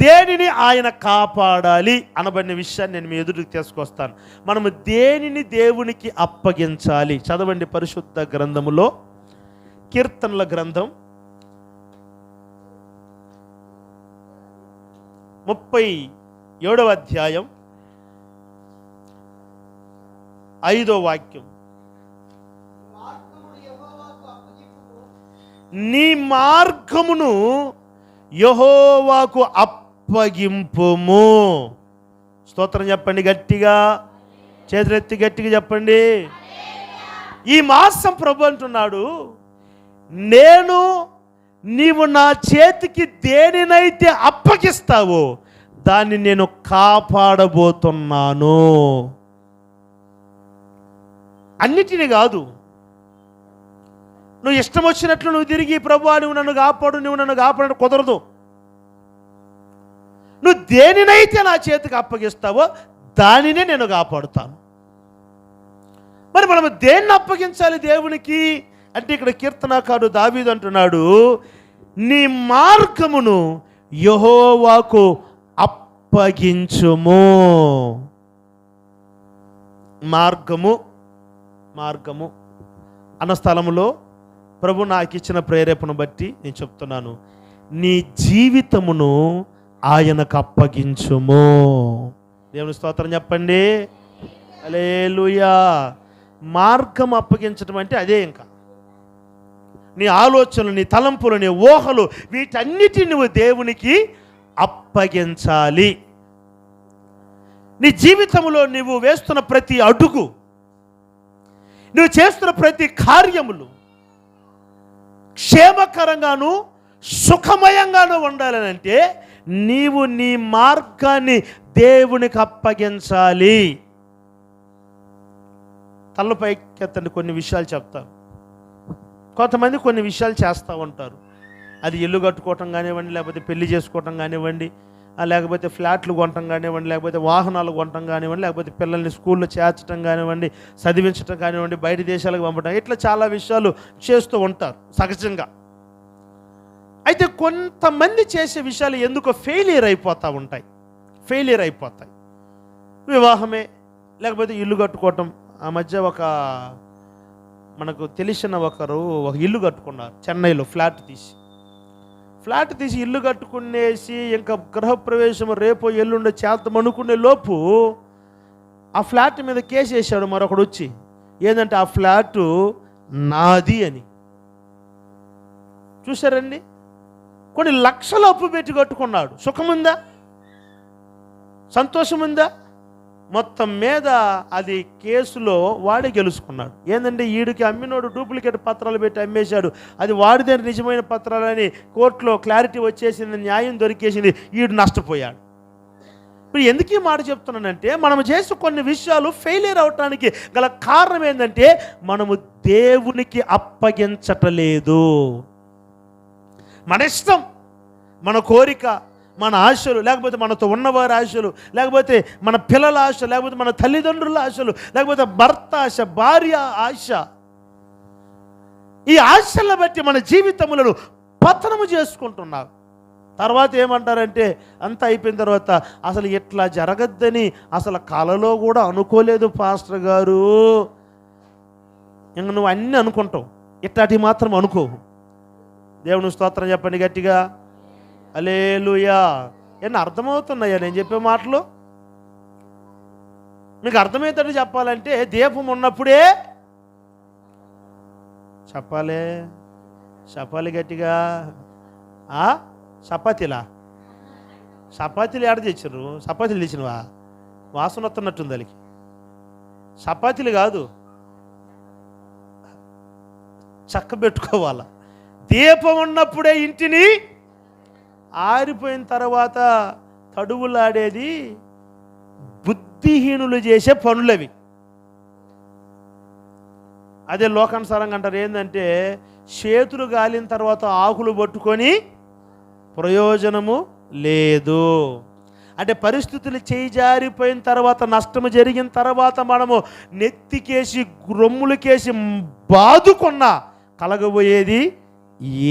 A: దేనిని ఆయన కాపాడాలి అనబడిన విషయాన్ని నేను మీ ఎదురుకు తీసుకొస్తాను. మనము దేనిని దేవునికి అప్పగించాలి చదవండి. పరిశుద్ధ గ్రంథములో కీర్తనల గ్రంథం 37వ అధ్యాయం 5వ వాక్యం. నీ మార్గమును యెహోవాకు అప్పగింపుము. స్తోత్రం చెప్పండి గట్టిగా, చేతులెత్తి గట్టిగా చెప్పండి. ఈ మాసం ప్రభు అంటున్నాడు, నీవు నా చేతికి దేనినైతే అప్పగిస్తావో దాన్ని నేను కాపాడబోతున్నాను. అన్నిటిని కాదు, నువ్వు ఇష్టం వచ్చినట్లు నువ్వు తిరిగి ప్రభువా నువ్వు నన్ను కాపాడు కుదరదు. నువ్వు దేనినైతే నా చేతికి అప్పగిస్తావో దానినే నేను కాపాడుతాను. మరి మనం దేన్ని అప్పగించాలి దేవునికి అంటే ఇక్కడ కీర్తనకారుడు దావీదు అంటున్నాడు, నీ మార్గమును యెహోవాకు అప్పగించుము. మార్గము అన్న స్థలములో ప్రభు నాకు ఇచ్చిన ప్రేరేపణ బట్టి నేను చెప్తున్నాను, నీ జీవితమును ఆయనకు అప్పగించుము. దేవుని స్తోత్రం చెప్పండి. హల్లెలూయా. మార్గం అప్పగించడం అంటే అదే, ఇంకా నీ ఆలోచనలు, నీ తలంపులు, నీ ఊహలు వీటన్నిటిని నువ్వు దేవునికి అప్పగించాలి. నీ జీవితంలో నువ్వు వేస్తున్న ప్రతి అడుగు, నువ్వు చేస్తున్న ప్రతి కార్యములు క్షేమకరంగాను సుఖమయంగాను ఉండాలని అంటే నీవు నీ మార్గాన్ని దేవునికి అప్పగించాలి. తలపైకెత్తండి, కొన్ని విషయాలు చెప్తాను. కొంతమంది కొన్ని విషయాలు చేస్తూ ఉంటారు. అది ఇల్లు కట్టుకోవటం కానివ్వండి, లేకపోతే పెళ్లి చేసుకోవటం కానివ్వండి, లేకపోతే ఫ్లాట్లు కొనటం కానివ్వండి, లేకపోతే వాహనాలు కొనటం కానివ్వండి, లేకపోతే పిల్లల్ని స్కూల్లో చేర్చడం కానివ్వండి, చదివించడం కానివ్వండి, బయట దేశాలకు పంపడం, ఇట్లా చాలా విషయాలు చేస్తూ ఉంటారు సహజంగా. అయితే కొంతమంది చేసే విషయాలు ఎందుకో ఫెయిలియర్ అయిపోతాయి. వివాహమే, లేకపోతే ఇల్లు కట్టుకోవటం. ఆ మధ్య మనకు తెలిసిన ఒకరు ఒక ఇల్లు కట్టుకున్నారు చెన్నైలో. ఫ్లాట్ తీసి ఇల్లు కట్టుకునేసి ఇంకా గృహప్రవేశం రేపో ఎల్లుండో చేద్దాం అనుకునే లోపు ఆ ఫ్లాట్ మీద కేసు వేసాడు మరొకడు వచ్చి. ఏంటంటే ఆ ఫ్లాటు నాది అని. చూసారండి, కొన్ని లక్షల అప్పు పెట్టి కట్టుకున్నాడు. సుఖముందా? సంతోషముందా? మొత్తం మీద అది కేసులో వాడే గెలుచుకున్నాడు. ఏంటంటే వీడికి అమ్మినోడు డూప్లికేట్ పత్రాలు పెట్టి అమ్మేశాడు. అది వాడిదే నిజమైన పత్రాలని కోర్టులో క్లారిటీ వచ్చేసింది, న్యాయం దొరికేసింది, వీడు నష్టపోయాడు. ఇప్పుడు ఎందుకు ఈ మాట చెప్తున్నానంటే, మనం చేసే కొన్ని విషయాలు ఫెయిలియర్ అవటానికి గల కారణం ఏంటంటే మనము దేవునికి అప్పగించటలేదు. మన ఇష్టం, మన కోరిక, మన ఆశలు, లేకపోతే మనతో ఉన్నవారి ఆశలు, లేకపోతే మన పిల్లల ఆశ, లేకపోతే మన తల్లిదండ్రుల ఆశలు, లేకపోతే భర్త ఆశ, భార్య ఆశ, ఈ ఆశలను బట్టి మన జీవితములను పతనము చేసుకుంటున్నారు. తర్వాత ఏమంటారంటే, అంతా అయిపోయిన తర్వాత అసలు ఇట్లా జరగద్దని అసలు కలలో కూడా అనుకోలేదు పాస్టర్ గారు. ఇంక నువ్వు అన్నీ అనుకుంటావు, ఇట్లాంటివి మాత్రం అనుకోవు. దేవుని స్తోత్రం చెప్పండి గట్టిగా. హల్లెలూయా. ఏమన్నా అర్థమవుతున్నాయా నేను చెప్పే మాటలు? మీకు అర్థమవుతాడు చెప్పాలంటే, దీపం ఉన్నప్పుడే చెప్పాలి గట్టిగా. చపాతీలు ఏడ తెచ్చారు? చపాతీలు తెచ్చినవా? వాసన వస్తున్నట్టుంది దానికి. చపాతీలు కాదు, చక్క పెట్టుకోవాల. దీపం ఉన్నప్పుడే ఇంటిని, ఆరిపోయిన తర్వాత తడువులాడేది బుద్ధిహీనులు చేసే పనులవి. అదే లోకానుసారంగా అంటారు ఏంటంటే, చేతులు గాలిన తర్వాత ఆకులు పట్టుకొని ప్రయోజనము లేదు. అంటే పరిస్థితులు చేయి జారిపోయిన తర్వాత, నష్టము జరిగిన తర్వాత మనము నెత్తికేసి రొమ్ములకేసి బాదుకున్నా కలగబోయేది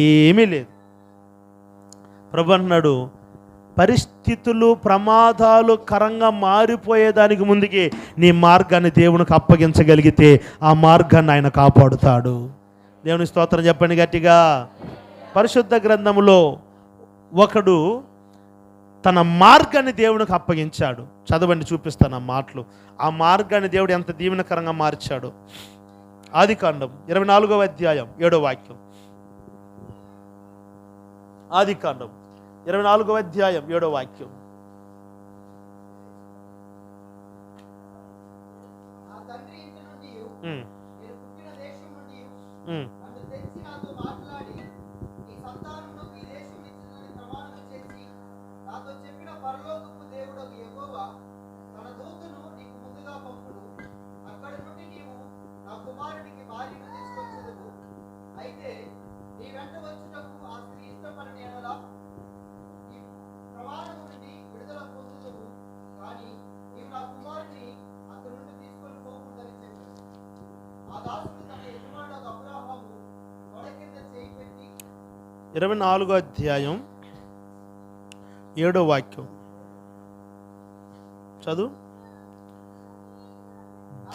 A: ఏమీ లేదు. ప్రభు అంటున్నాడు, పరిస్థితులు ప్రమాదాలు కరంగా మారిపోయేదానికి ముందుకే నీ మార్గాన్ని దేవునికి అప్పగించగలిగితే ఆ మార్గాన్ని ఆయన కాపాడుతాడు. దేవుని స్తోత్రం చెప్పండి గట్టిగా. పరిశుద్ధ గ్రంథములో ఒకడు తన మార్గాన్ని దేవునికి అప్పగించాడు. చదవండి, చూపిస్తాను ఆ మాటలు. ఆ మార్గాన్ని దేవుడు ఎంత దీవెనకరంగా మార్చాడు. ఆదికాండం 24వ అధ్యాయం 7వ వాక్యం. ఆదికాండం 24వ అధ్యాయం 7వ వాక్యం. ఇరవై 24వ అధ్యాయం 7వ వాక్యం చదువు.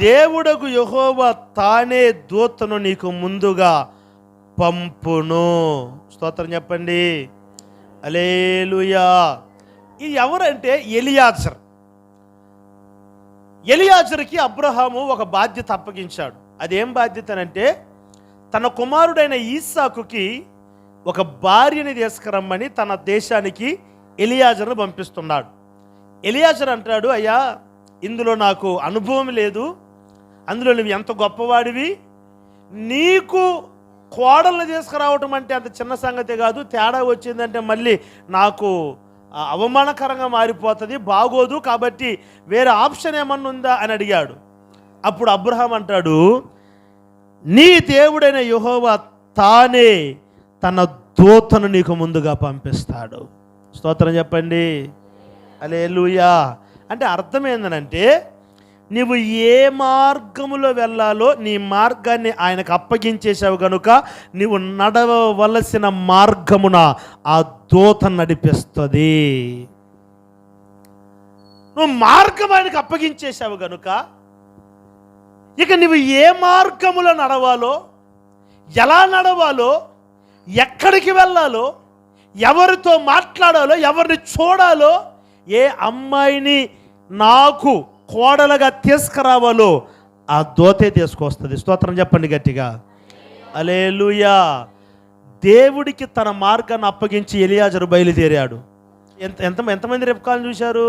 A: దేవుడగు యెహోవా తానే దూతను నీకు ముందుగా పంపును. స్తోత్రం చెప్పండి. హల్లెలూయా. ఇది ఎవరంటే ఎలియాజర్. ఎలియాజర్కి అబ్రహాము ఒక బాధ్యత అప్పగించాడు. అదేం బాధ్యత అంటే, తన కుమారుడైన ఈసాకుకి ఒక భార్యని తీసుకురమ్మని తన దేశానికి ఎలియాజర్ను పంపిస్తున్నాడు. ఎలియాజర్ అంటాడు, అయ్యా ఇందులో నాకు అనుభవం లేదు, అందులో నువ్వు ఎంత గొప్పవాడివి, నీకు కోడల్ని తీసుకురావటం అంటే అంత చిన్న సంగతి కాదు, తేడా వచ్చిందంటే మళ్ళీ నాకు అవమానకరంగా మారిపోతుంది, బాగోదు, కాబట్టి వేరే ఆప్షన్ ఏమన్నా ఉందా అని అడిగాడు. అప్పుడు అబ్రహాం అంటాడు, నీ దేవుడైన యెహోవా తానే తన దూతను నీకు ముందుగా పంపిస్తాడు. స్తోత్రం చెప్పండి. హల్లెలూయా. అంటే అర్థం ఏంటంటే, నీవు ఏ మార్గములో వెళ్ళాలో నీ మార్గాన్ని ఆయనకు అప్పగించేసావు కనుక నీవు నడవవలసిన మార్గమున ఆ దూత నడిపిస్తుంది. నువ్వు మార్గం ఆయనకు అప్పగించేసావు కనుక ఇక నువ్వు ఏ మార్గములో నడవాలో, ఎలా నడవాలో, ఎక్కడికి వెళ్ళాలో, ఎవరితో మాట్లాడాలో, ఎవరిని చూడాలో, ఏ అమ్మాయిని నాకు కోడలుగా తీసుకురావాలో ఆ దోతే తీసుకొస్తుంది. స్తోత్రం చెప్పండి గట్టిగా. హల్లెలూయా. దేవుడికి తన మార్గాన్ని అప్పగించి ఎలియాజరు బయలుదేరాడు. ఎంతమంది రెబ్కాను చూశారు?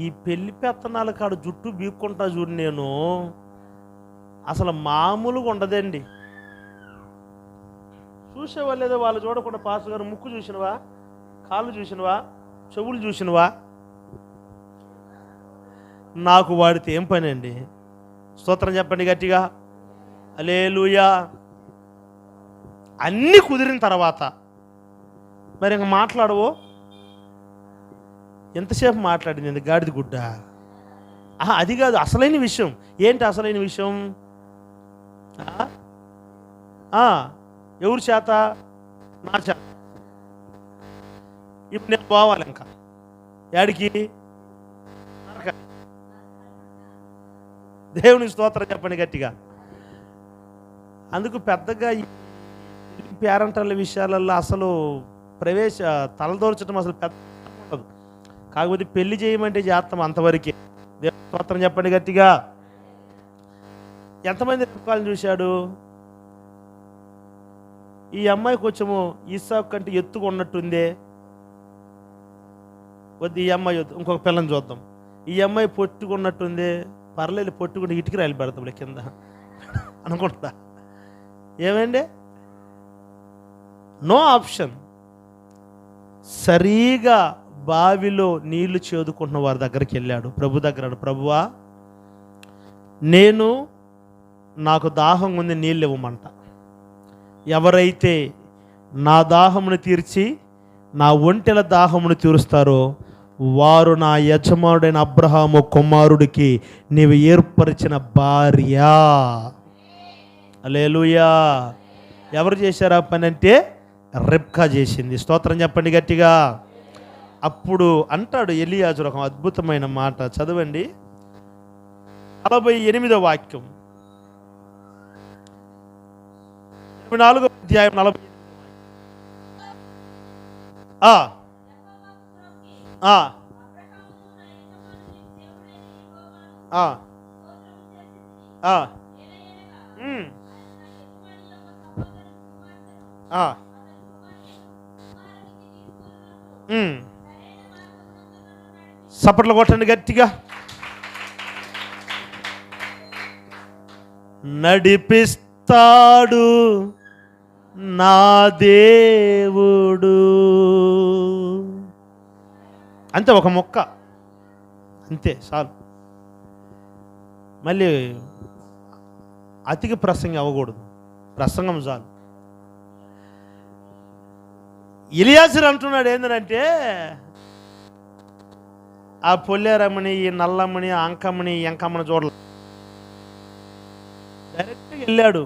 A: ఈ పెళ్లి పెత్తనాల కాడ జుట్టు బీక్కుంటా చూడు, నేను అసలు మామూలుగా ఉండదండి. చూసేవాళ్ళేదో వాళ్ళు చూడకుండా పాస్ గారు ముక్కు చూసినవా, కాళ్ళు చూసినవా, చెవులు చూసినవా? నాకు వాడితే ఏం పని అండి? స్తోత్రం చెప్పండి గట్టిగా. హల్లెలూయా. అన్నీ కుదిరిన తర్వాత మరి ఇంక మాట్లాడవో? ఎంతసేపు మాట్లాడింది గాడిద గుడ్డ? అది కాదు అసలైన విషయం. ఏంటి అసలైన విషయం? ఎవరి చేత? నా చేత. ఇప్పుడు నేను పోవాలి ఇంకా యాడికి? దేవునికి స్తోత్రం చెప్పండి గట్టిగా. అందుకు పెద్దగా ఈ పేరెంటల్ విషయాలలో అసలు తలదోర్చడం అసలు పెద్ద ఉండదు. కాకపోతే పెళ్లి చేయమంటే చేస్తాం అంతవరకే. దేవునికి స్తోత్రం చెప్పండి గట్టిగా. ఎంతమంది రెబ్కాను చూశాడు? ఈ అమ్మాయి కొంచెము ఇస్సాకు కంటే ఎత్తుగా ఉన్నట్టుందే, వద్దు ఈ అమ్మాయి వద్దు, ఇంకొక పిల్లని చూద్దాం. ఈ అమ్మాయి పొట్టుకున్నట్టుంది, పర్లేదు పొట్టుకుంటే ఇటుకి రాయలు పెడతాం కింద అనుకుంటా. ఏమండి? No option. సరిగా బావిలో నీళ్లు చేదుకుంటున్న వారి దగ్గరికి వెళ్ళాడు. ప్రభు దగ్గర, ప్రభువా నాకు దాహం ఉంది, నీళ్ళు ఇవ్వమంట. ఎవరైతే నా దాహమును తీర్చి నా ఒంటెల దాహమును తీరుస్తారో వారు నా యజమానుడైన అబ్రహాము కుమారుడికి నీవు ఏర్పరిచిన భార్య. హల్లెలూయా. ఎవరు చేశారు ఆ పని అంటే రెబ్కా చేసింది. స్తోత్రం చెప్పండి గట్టిగా. అప్పుడు అంటాడు ఎలియాజరు ఒక అద్భుతమైన మాట, చదవండి 48వ వాక్యం, 24వ అధ్యాయం 48. సపట్లు కొట్టండి గట్టిగా. నడిపిస్తాడు నా దేవుడు. అంతే, ఒక మొక్క అంతే చాలు. మళ్ళీ అతికి ప్రసంగం అవ్వకూడదు, ప్రసంగం చాలు. ఎలియాజరు అంటున్నాడు ఏంటంటే, ఆ పొల్లేరమ్మని, ఈ నల్లమ్మని, ఆ అంకమ్మని, ఈ ఎంకమ్మని చూడలే, డైరెక్ట్గా వెళ్ళాడు.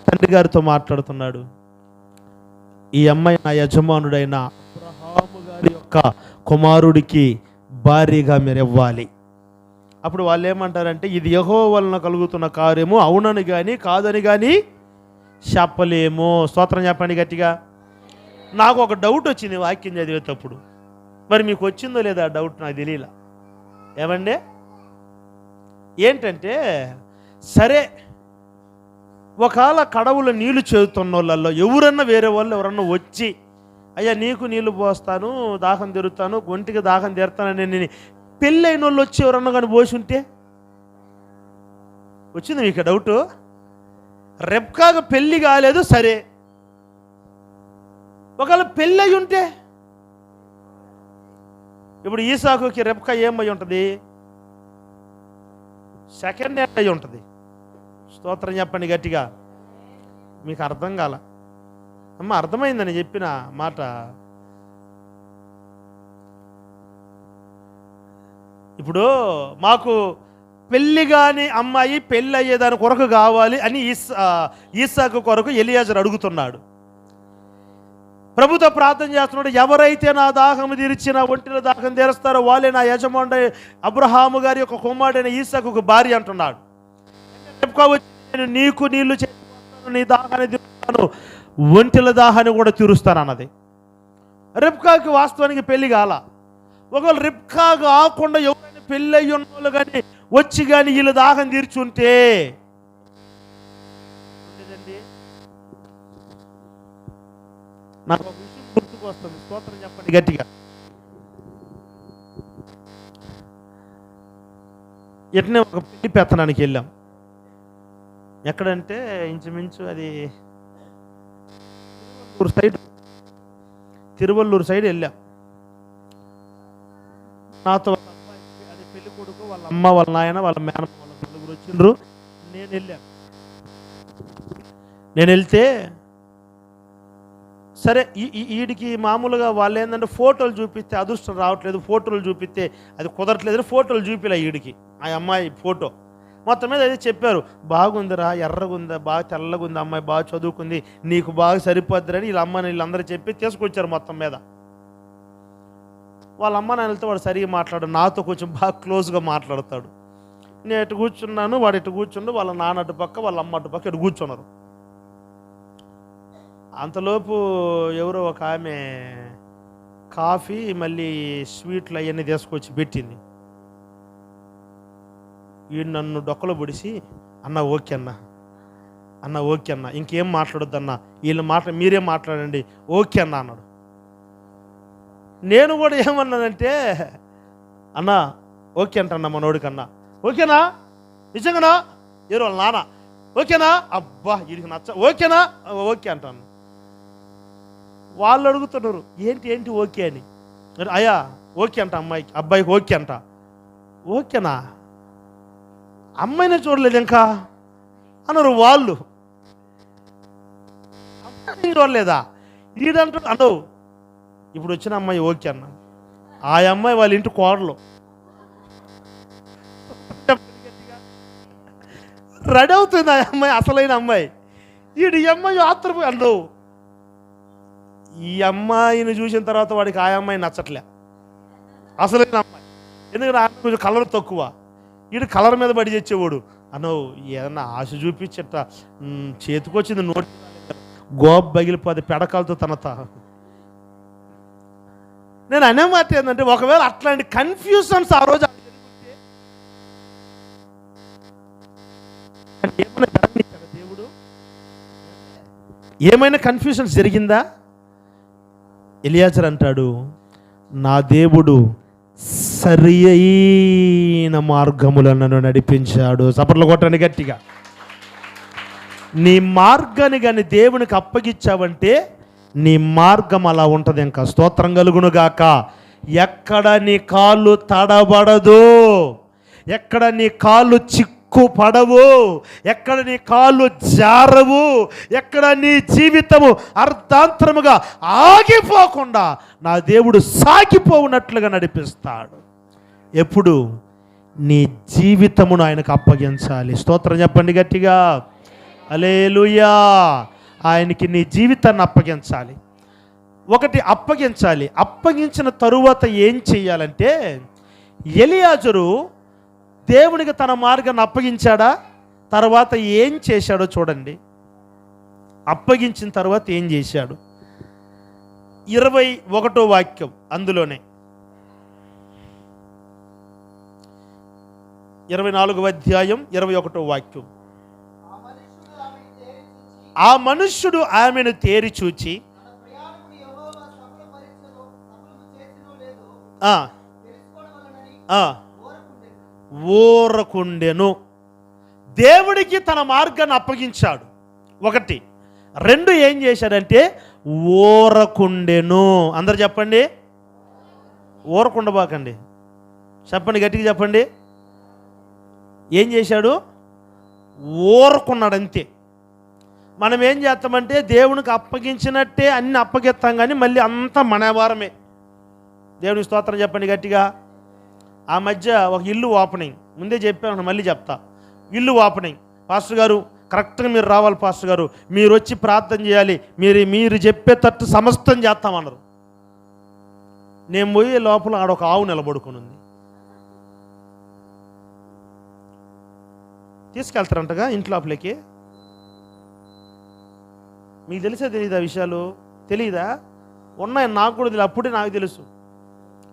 A: తండ్రి గారితో మాట్లాడుతున్నాడు. ఈ అమ్మాయి నా యజమానుడైన అబ్రహాము గారి యొక్క కుమారుడికి భార్యగా మీరు ఇవ్వాలి. అప్పుడు వాళ్ళు ఏమంటారంటే, ఇది యెహోవా వలన కలుగుతున్న కార్యము, అవునని కానీ కాదని కానీ చెప్పలేము. స్తోత్రం చెప్పండి గట్టిగా. నాకు ఒక డౌట్ వచ్చింది వాక్యం చదివేటప్పుడు. మరి మీకు వచ్చిందో లేదా ఆ డౌట్? నాకు తెలియలా. ఏమండి? ఏంటంటే, సరే ఒకవేళ కడవులో నీళ్లు చేదుతున్న వాళ్ళల్లో ఎవరన్నా వేరే వాళ్ళు ఎవరన్నా వచ్చి, అయ్యా నీకు నీళ్లు పోస్తాను, దాహం తీరుతాను, ఒంటికి దాహం తీరుతానని నేను పెళ్ళైన వాళ్ళు వచ్చి ఎవరన్నా కానీ పోసి ఉంటే, వచ్చింది మీకు డౌటు? రెబ్కాకు పెళ్ళి కాలేదు, సరే. ఒకవేళ పెళ్ళి అయి ఉంటే, ఇప్పుడు ఈసాకుకి రెబ్కా ఏమై ఉంటుంది? సెకండ్ హ్యాండ్ అయి ఉంటుంది. స్తోత్రం చెప్పండి గట్టిగా. మీకు అర్థం కాల అమ్మ? అర్థమైందని చెప్పిన మాట. ఇప్పుడు మాకు పెళ్ళి కాని అమ్మాయి పెళ్ళి అయ్యేదాని కొరకు కావాలి అని ఈసాకు కొరకు ఎలియాజరు అడుగుతున్నాడు. ప్రభుతో ప్రార్థన చేస్తున్నాడు, ఎవరైతే నా దాహము తీర్చి నా ఒంటిలో దాహం తీరుస్తారో వాళ్ళే నా యజమానుడు అబ్రహాము గారి యొక్క కుమారుడైన ఈసాకు భార్య అంటున్నాడు. రెబ్కా వచ్చి, నేను నీకు నీళ్లు చేస్తాను, నీ దాహాన్ని తీరుస్తాను, ఒంటిల దాహాన్ని కూడా తీరుస్తాను అన్నది. రెబ్కాకి వాస్తవానికి పెళ్లి కాల. ఒకవేళ రెబ్కా కాకుండా ఎవరైనా పెళ్ళి అయ్యి ఉన్న వాళ్ళు కానీ వచ్చి కానీ వీళ్ళు దాహం తీర్చుంటే నాకు ఒక విషయం గుర్తుకు వస్తుంది. స్తోత్రం చెప్పండి గట్టిగా. ఎట్నే ఒక పెళ్లి పెత్తనానికి వెళ్ళాం. ఎక్కడంటే ఇంచుమించు అది తిరువల్లూరు సైడ్ వెళ్ళాం. నాతో అది పెళ్లి కొడుకు, వాళ్ళ అమ్మ, వాళ్ళ నాయన, వాళ్ళ మేనమ్మ, వాళ్ళ నలుగురు వచ్చిండ్రు. నేను వెళ్తే సరే వీడికి మామూలుగా వాళ్ళు ఏంటంటే ఫోటోలు చూపిస్తే అదృష్టం రావట్లేదు, ఫోటోలు చూపిస్తే అది కుదరట్లేదు, ఫోటోలు చూపిలే వీడికి ఆ అమ్మాయి ఫోటో. మొత్తం మీద అయితే చెప్పారు, బాగుందిరా, ఎర్రగుందా, బాగా తెల్లగుంది, అమ్మాయి బాగా చదువుకుంది, నీకు బాగా సరిపోద్దిరని వీళ్ళ అమ్మ వీళ్ళందరూ చెప్పి తీసుకొచ్చారు. మొత్తం మీద వాళ్ళ అమ్మ నాన్నలతో వాడు సరిగా మాట్లాడు, నాతో కొంచెం బాగా క్లోజ్గా మాట్లాడతాడు. నేను ఇటు కూర్చున్నాను, వాడు ఇటు కూర్చుండు, వాళ్ళ నాన్న అటు పక్క, వాళ్ళ అమ్మ అటు పక్క ఇటు కూర్చున్నారు. అంతలోపు ఎవరో ఒక ఆమె కాఫీ మళ్ళీ స్వీట్లు అవన్నీ తీసుకొచ్చి పెట్టింది. వీడు నన్ను డొక్కలో పొడిసి, అన్న ఓకే అన్న, అన్న ఓకే అన్న, ఇంకేం మాట్లాడొద్దు అన్న, వీళ్ళు మీరేం మాట్లాడండి ఓకే అన్న అన్నాడు. నేను కూడా ఏమన్నానంటే, అన్న ఓకే అంటన్నా మనోడికన్నా, ఓకేనా నిజంగానా, ఏరో వాళ్ళ నాన్న ఓకేనా, అబ్బా వీడికి నచ్చ, ఓకేనా, ఓకే అంటాను. వాళ్ళు అడుగుతున్నారు ఏంటి ఓకే అని. అయ్యా ఓకే అంట, అబ్బాయికి ఓకే అంట. ఓకేనా, అమ్మాయినే చూడలేదు ఇంకా అన్నారు వాళ్ళు. అమ్మాయిని చూడలేదా ఈడంటూ అనవు. ఇప్పుడు వచ్చిన అమ్మాయి ఓకే అన్న, ఆ అమ్మాయి వాళ్ళ ఇంటి కోడలు రెడీ అవుతుంది. ఆ అమ్మాయి అసలైన అమ్మాయి. ఈ అమ్మాయి ఆత్రపోయి అన్నావు. ఈ అమ్మాయిని చూసిన తర్వాత వాడికి ఆ అమ్మాయి నచ్చట్లే, అసలైన అమ్మాయి. ఎందుకంటే ఆ అమ్మాయి కొంచెం కలర్ తక్కువ, వీడు కలర్ మీద పడి తెచ్చేవాడు. అన్నవు ఏదన్నా ఆశ చూపించట చేతికొచ్చింది, నోటి గోబ్ బగిలిపోతే పెడకాలతో తనత. నేను అనే మాట ఏంటంటే, ఒకవేళ అట్లాంటి కన్ఫ్యూజన్స్ ఆ రోజు ఏమైనా జరగనిచ్చాడు దేవుడు? ఏమైనా కన్ఫ్యూజన్స్ జరిగిందా? ఎలియాజర్ అంటాడు, నా దేవుడు సరి అయిన మార్గములను నన్ను నడిపించాడు. సపర్లు కొట్టండి గట్టిగా. నీ మార్గాన్ని కానీ దేవునికి అప్పగించావంటే నీ మార్గం అలా ఉంటుంది. ఇంకా స్తోత్రం కలుగును గాక. ఎక్కడ నీ కాళ్ళు తడబడదు, ఎక్కడ నీ కాళ్ళు పడవు, ఎక్కడ నీ కాళ్ళు జారవు, ఎక్కడ నీ జీవితము అర్ధాంతరముగా ఆగిపోకుండా నా దేవుడు సాగిపోవునట్లుగా నడిపిస్తాడు. ఎప్పుడు నీ జీవితమును ఆయనకు అప్పగించాలి. స్తోత్రం చెప్పండి గట్టిగా. హల్లెలూయా. ఆయనకి నీ జీవితాన్ని అప్పగించాలి. ఒకటి అప్పగించాలి. అప్పగించిన తరువాత ఏం చెయ్యాలంటే, ఎలియాజరు దేవునికి తన మార్గాన్ని అప్పగించాడా? తర్వాత ఏం చేశాడో చూడండి. అప్పగించిన తర్వాత ఏం చేశాడు? 21వ వాక్యం అందులోనే 24వ అధ్యాయం 21వ వాక్యం. ఆ మనుష్యుడు ఆమెను తేరి చూచి ఊరకుండెను. దేవుడికి తన మార్గాన్ని అప్పగించాడు. 1. 2 ఏం చేశాడంటే ఊరకుండెను. అందరు చెప్పండి, ఊరకుండబాకండి. చెప్పండి గట్టిగా చెప్పండి. ఏం చేశాడు? ఊరకున్నాడు అంతే. మనం ఏం చేస్తామంటే దేవునికి అప్పగించినట్టే అన్ని అప్పగిస్తాం, కానీ మళ్ళీ అంతా మనవారమే. దేవునికి స్తోత్రం చెప్పండి గట్టిగా. ఆ మధ్య ఒక ఇల్లు ఓపెనింగ్, ముందే చెప్పాను, మళ్ళీ చెప్తా. ఇల్లు ఓపెనింగ్, పాస్టర్ గారు కరెక్ట్గా మీరు రావాలి పాస్టర్ గారు, మీరు వచ్చి ప్రార్థన చేయాలి, మీరు చెప్పేటట్టు సమస్తం చేస్తామన్నారు. నేను పోయే లోపల ఆడొక ఆవు నిలబడుకుని ఉంది. తీసుకెళ్తారంటగా ఇంటి లోపలికి. మీకు తెలిసే తెలియదా విషయాలు? తెలియదా? ఉన్నాయి, నాకు కూడా తెలియదు. అప్పుడే నాకు తెలుసు.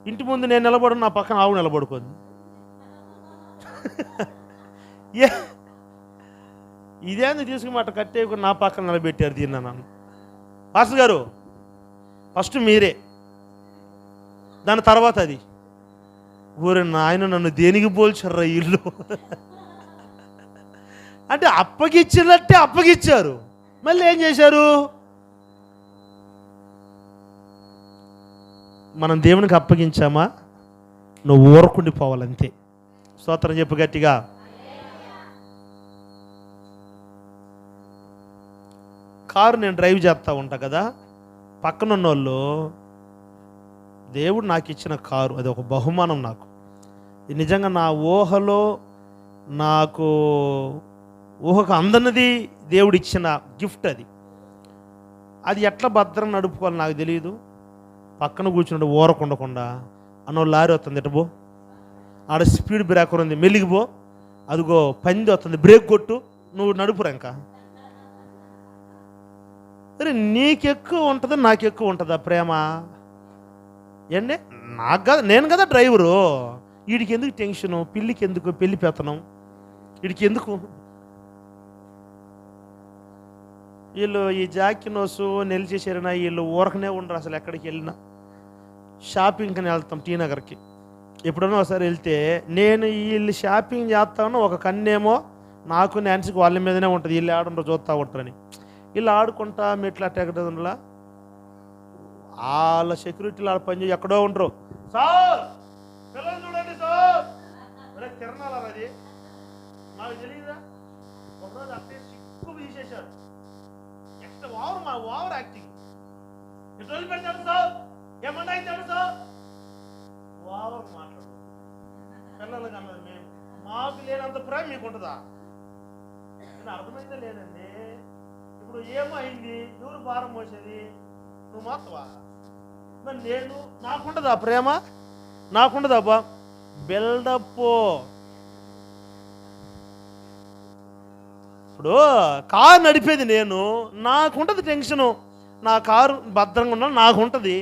A: ఇంటి ముందు నేను నిలబడి, నా పక్కన ఆవు నిలబడుకుంది. ఇదేంది తీసుకున్నట్టు కట్టేయకుండా నా పక్కన నిలబెట్టారు దీన్ని నన్ను. పాస్టర్ గారు ఫస్ట్ మీరే, దాని తర్వాత అది. ఊరే నాయన, నన్ను దేనికి పోల్చారా ఇల్లు అంటే అప్పగిచ్చినట్టే అప్పగిచ్చారు. మళ్ళీ ఏం చేశారు? మనం దేవునికి అప్పగించామా, నువ్వు ఊరకుండి పోవాలంతే. స్తోత్రం చెప్పు గట్టిగా. కారు నేను డ్రైవ్ చేస్తూ ఉంటా కదా, పక్కనున్న వాళ్ళు, దేవుడు నాకు ఇచ్చిన కారు అది ఒక బహుమానం నాకు. ఇది నిజంగా నా ఊహకు అందనిది దేవుడు ఇచ్చిన గిఫ్ట్ అది. అది ఎట్లా భద్రం నడుపుకోవాలి నాకు తెలియదు. పక్కన కూర్చున్నాడు ఊరకుండకుండా, అన్నో లారీ వస్తుంది ఎటబో, ఆడ స్పీడ్ బ్రేకర్ ఉంది మెలిగిపో, అదిగో పంది వస్తుంది బ్రేక్ కొట్టు, నువ్వు నడుపురా. ఇంకా అరే నీకెక్కువ ఉంటుంది నాకు ఎక్కువ ఉంటుందా ప్రేమ? ఏండి నాకు కదా, నేను కదా డ్రైవరు. వీడికి ఎందుకు టెన్షను, పిల్లికి ఎందుకు పెళ్లి పెత్తనం, వీడికి ఎందుకు? వీళ్ళు ఈ జాకినోసు నిలిచేసారినా వీళ్ళు ఊరకనే ఉండరు. అసలు ఎక్కడికి వెళ్ళినా షాపింగ్కి వెళ్తాం టీ నగర్కి. ఎప్పుడైనా ఒకసారి వెళ్తే నేను వీళ్ళు షాపింగ్ చేస్తాను, ఒక కన్నేమో నాకు నాన్సీకి వాళ్ళ మీదనే ఉంటుంది, వీళ్ళు ఆడుంటారు చూస్తూ ఉంటారని. వీళ్ళు ఆడుకుంటా మెట్లు అట్టెక్కడంలా వాళ్ళ సెక్యూరిటీలు ఆడ పని ఎక్కడో ఉండరు. సార్ పిల్లలు చూడండి సార్, అరే తిరణాలి అది నాకు తెలియదా. ఒకరోజు అట్టే సిక్కు తీసేశారు, ఎక్స్ట్రా ఓవర్ యాక్టింగ్. ఎటు రోజు పెట్టాడు సార్, ఏమన్నా ఇచ్చాడు సార్, ఓవర్ మాట్లాడు. పిల్లలకి అన్నది మేము, మాకు లేనంత ప్రేమ మీకు ఉంటుందా? నేను అర్థమైతే లేదండి. ఇప్పుడు ఏమైంది, ఎవరు భారం మోసేది? నువ్వు మాత్రవా? మరి నేను నాకుండదా ప్రేమ? నాకుండదా బా బిల్డప్. ఇప్పుడు కారు నడిపేది నేను, నాకుంటుంది టెన్షను. నా కారు భద్రంగా ఉన్నా నాకుంటుంది.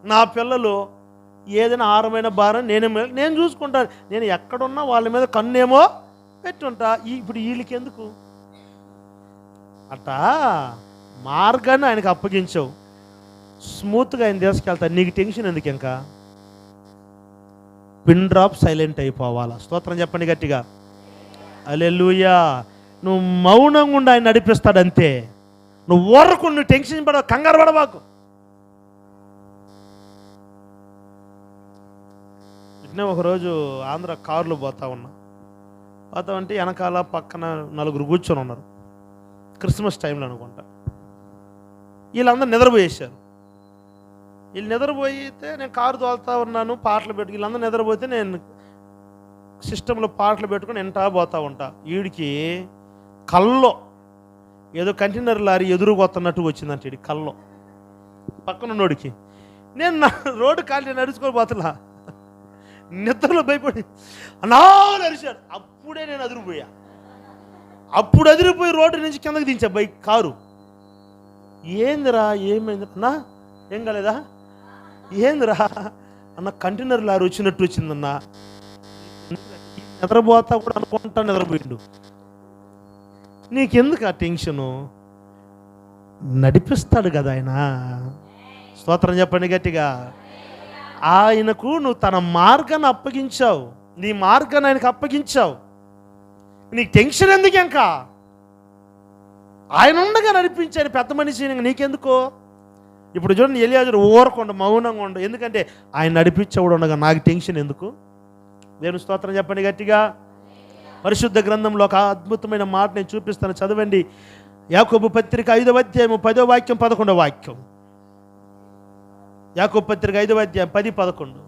A: నా పిల్లలు ఏదైనా ఆరమైన భారం నేను చూసుకుంటాను. నేను ఎక్కడున్నా వాళ్ళ మీద కన్నేమో పెట్టుంటా. ఇప్పుడు వీళ్ళకి ఎందుకు అట్టా? మార్గాన్ని ఆయనకు అప్పగించావు, స్మూత్గా ఆయన తీసుకెళ్తాను. నీకు టెన్షన్ ఎందుకు? ఇంకా పిన్ డ్రాప్ సైలెంట్ అయిపోవాలా. స్తోత్రం చెప్పండి గట్టిగా. హల్లెలూయా. నువ్వు మౌనంగా ఉండి ఆయన నడిపిస్తాడంతే. నువ్వు ఊరకు, నువ్వు టెన్షన్ పడవు, కంగారు పడవాకు. ఇట్నే ఒకరోజు ఆంధ్ర కారులో పోతా ఉంటే వెనకాల పక్కన నలుగురు కూర్చొని ఉన్నారు. క్రిస్మస్ టైంలో అనుకుంటా. వీళ్ళందరూ నిద్రపోయేశారు. వీళ్ళు నిద్రపోయితే నేను కారు తోలుతా ఉన్నాను, పాటలు పెట్టుకు. వీళ్ళందరూ నిద్రపోతే నేను సిస్టంలో పాటలు పెట్టుకుని ఎంటా పోతా ఉంటా. వీడికి కల్లో ఏదో కంటైనర్ లారీ ఎదురుపోతున్నట్టు వచ్చిందంటే వీడి కల్లో పక్కనున్నోడికి. నేను నా రోడ్డు కాలి నడుచుకొని పోతున్నా, నిద్రలో భయపడి అన్నా నడిచాడు. అప్పుడే నేను అదిరిపోయా. అప్పుడు అదిరిపోయి రోడ్డు నుంచి కిందకి దించా బైక్ కారు. ఏందిరా ఏమైంది అన్నా, ఏం కాలేదా? ఏందిరా అన్న, కంటైనర్ లారీ వచ్చినట్టు వచ్చిందన్నా. నిద్రపోతా కూడా అనుకుంటా నిద్రపోయిండు. నీకెందుకు ఆ టెన్షను? నడిపిస్తాడు కదా ఆయన. స్తోత్రం చెప్పండి గట్టిగా. ఆయనకు నువ్వు తన మార్గాన్ని అప్పగించావు, నీ మార్గాన్ని ఆయనకు అప్పగించావు. నీకు టెన్షన్ ఎందుకు? ఇంకా ఆయన ఉండగా నడిపించాను పెద్ద మనిషి, నీకెందుకో? ఇప్పుడు చూడండి, ఎలియాజరు ఊరకుండా మౌనంగా ఉండు. ఎందుకంటే ఆయన నడిపించేవాడు ఉండగా నాకు టెన్షన్ ఎందుకు? దేవుని స్తోత్రం చెప్పండి గట్టిగా. పరిశుద్ధ గ్రంథంలో ఒక అద్భుతమైన మాట నేను చూపిస్తాను, చదవండి. యాకోబు పత్రిక 5వ అధ్యాయం 10వ వాక్యం 11వ వాక్యం. యాకోబు పత్రిక 5వ అధ్యాయం 10-11.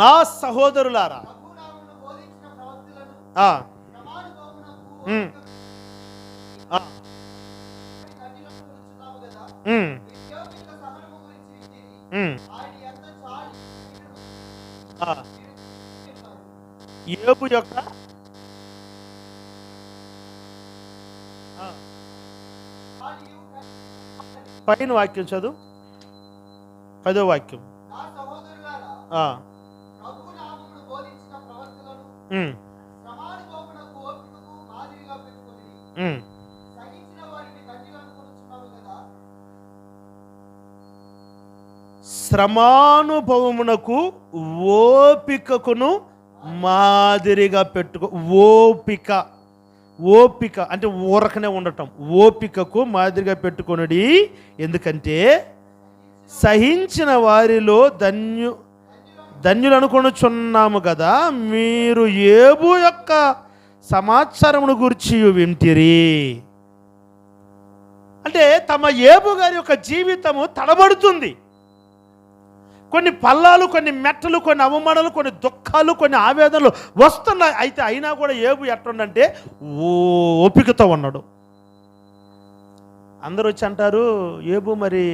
A: నా సహోదరులారా ఆ, ఉమ్, ఆ, ఉమ్, ఉమ్, ఆ. యోబు యొక్క ఆ, పైన వాక్యం చదువు, 10వ వాక్యం. ఆ, ఉమ్, ఉమ్. శ్రమానుభవమునకు ఓపికకును మాదిరిగా పెట్టుకో. ఓపిక, ఓపిక అంటే ఊరకనే ఉండటం. ఓపికకు మాదిరిగా పెట్టుకొనుడి, ఎందుకంటే సహించిన వారిలో ధన్యులు అనుకొనుచున్నాము కదా. మీరు యోబు యొక్క సమాచారమును గురించి వింటిరి. అంటే తమ యోబు గారి యొక్క జీవితము తడబడుతుంది. కొన్ని పల్లాలు, కొన్ని మెట్టలు, కొన్ని అవమానాలు, కొన్ని దుఃఖాలు, కొన్ని ఆవేదనలు వస్తున్నాయి. అయితే అయినా కూడా యోబు ఎట్లుండంటే ఓపికతో ఉన్నాడు. అందరూ వచ్చి అంటారు, యోబు మరి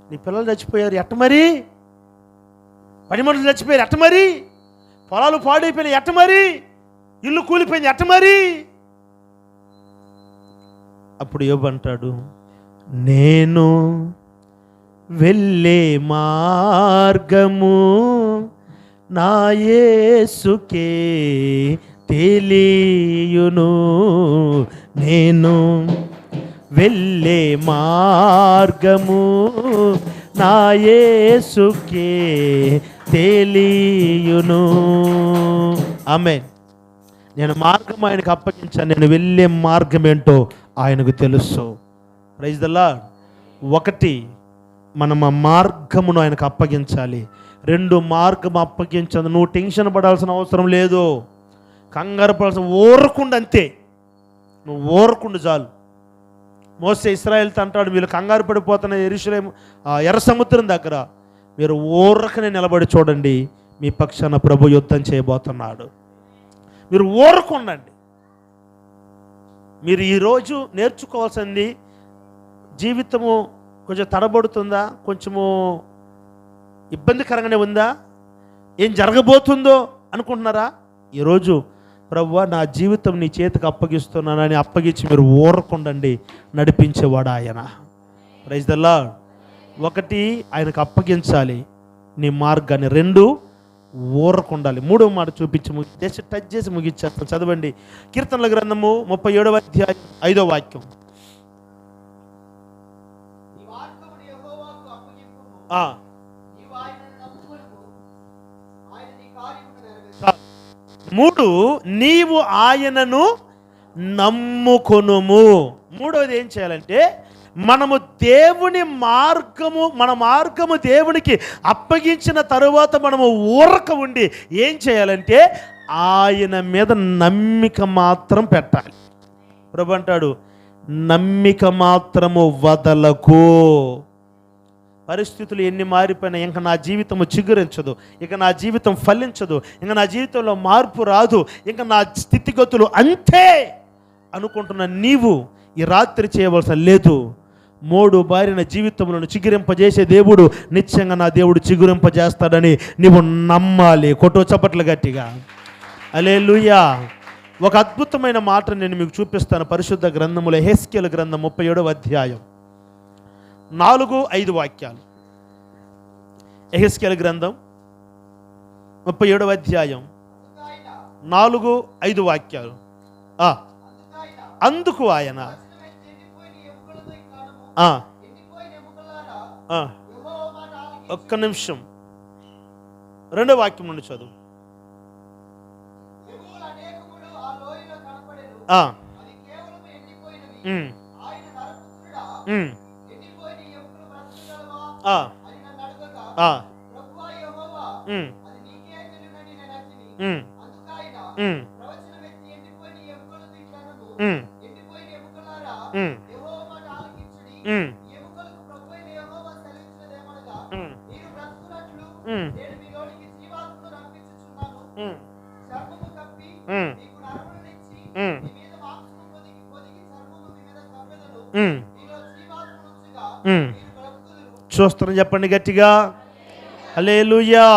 A: నీ పిల్లలు చచ్చిపోయారు ఎట్ట, మరి పని మనుషులు చచ్చిపోయారు ఎట్ట, మరి పొలాలు పాడైపోయినాయి ఎట్ట, మరి ఇల్లు కూలిపోయింది ఎట్ట, మరి. అప్పుడు యోబు అంటాడు, నేను వెళ్ళే మార్గము నా యేసుకే తెలియును. నేను వెళ్ళే మార్గము నా యేసుకే తెలియును. ఆమేన్. నేను మార్గం ఆయనకు అప్పగించాను, నేను వెళ్ళే మార్గం ఏంటో ఆయనకు తెలుసు. Praise the lord. 1, మనం ఆ మార్గమును ఆయనకు అప్పగించాలి. 2, మార్గం అప్పగించదు, నువ్వు టెన్షన్ పడాల్సిన అవసరం లేదు, కంగారు పడాల్సిన, ఊరకుండు అంతే. నువ్వు ఊరకుండు చాలు. మోసే ఇశ్రాయేలుతో అంటాడు, వీళ్ళు కంగారు పడిపోతున్న యెరూషలేము ఎర్ర సముద్రం దగ్గర, మీరు ఊరకనే నిలబడి చూడండి, మీ పక్షాన ప్రభు యుద్ధం చేయబోతున్నాడు. మీరు ఊరకుండండి. మీరు ఈరోజు నేర్చుకోవాల్సింది, జీవితము కొంచెం తడబడుతుందా, కొంచెము ఇబ్బందికరంగానే ఉందా, ఏం జరగబోతుందో అనుకుంటున్నారా? ఈరోజు ప్రభువా నా జీవితం నీ చేతికి అప్పగిస్తున్నానని అప్పగించి మీరు ఊరకుండండి, నడిపించేవాడు ఆయన. Praise the lord. 1, ఆయనకు అప్పగించాలి నీ మార్గాన్ని. 2, ఊరకుండాలి. 3వ మాట చూపించి జస్ట్ టచ్ చేసి ముగించేస్తాను. చదవండి కీర్తనల గ్రంథము 37వ అధ్యాయం 5వ వాక్యం. ఆ, 3, నీవు ఆయనను నమ్ముకొనుము. 3వది ఏం చేయాలంటే, మనము దేవుని మార్గము, మన మార్గము దేవునికి అప్పగించిన తరువాత మనము ఊరక ఉండి ఏం చేయాలంటే ఆయన మీద నమ్మిక మాత్రం పెట్టాలి. ప్రభు అంటాడు, నమ్మిక మాత్రము వదలకు. పరిస్థితులు ఎన్ని మారిపోయినా ఇంక నా జీవితము చిగురించదు, ఇక నా జీవితం ఫలించదు, ఇంక నా జీవితంలో మార్పు రాదు, ఇంక నా స్థితిగతులు అంతే అనుకుంటున్న నీవు ఈ రాత్రి చేయవలసిన లేదు. 3 బారిన జీవితంలో చిగురింపజేసే దేవుడు నిత్యంగా నా దేవుడు చిగురింపజేస్తాడని నీవు నమ్మాలి. కొట్టో చప్పట్లు గట్టిగా. హల్లెలూయా. ఒక అద్భుతమైన మాట నేను మీకు చూపిస్తాను. పరిశుద్ధ గ్రంథములో యెహెజ్కేలు గ్రంథం 37వ అధ్యాయం 4-5 వాక్యాలు. యెహెజ్కేలు గ్రంథం 37వ అధ్యాయం 4-5 వాక్యాలు. అందుకు ఆయన ఒక్క నిమిషం, 2వ వాక్యం నుండి చదువు. చూస్తున్నాం, చెప్పండి గట్టిగా హల్లెలూయా.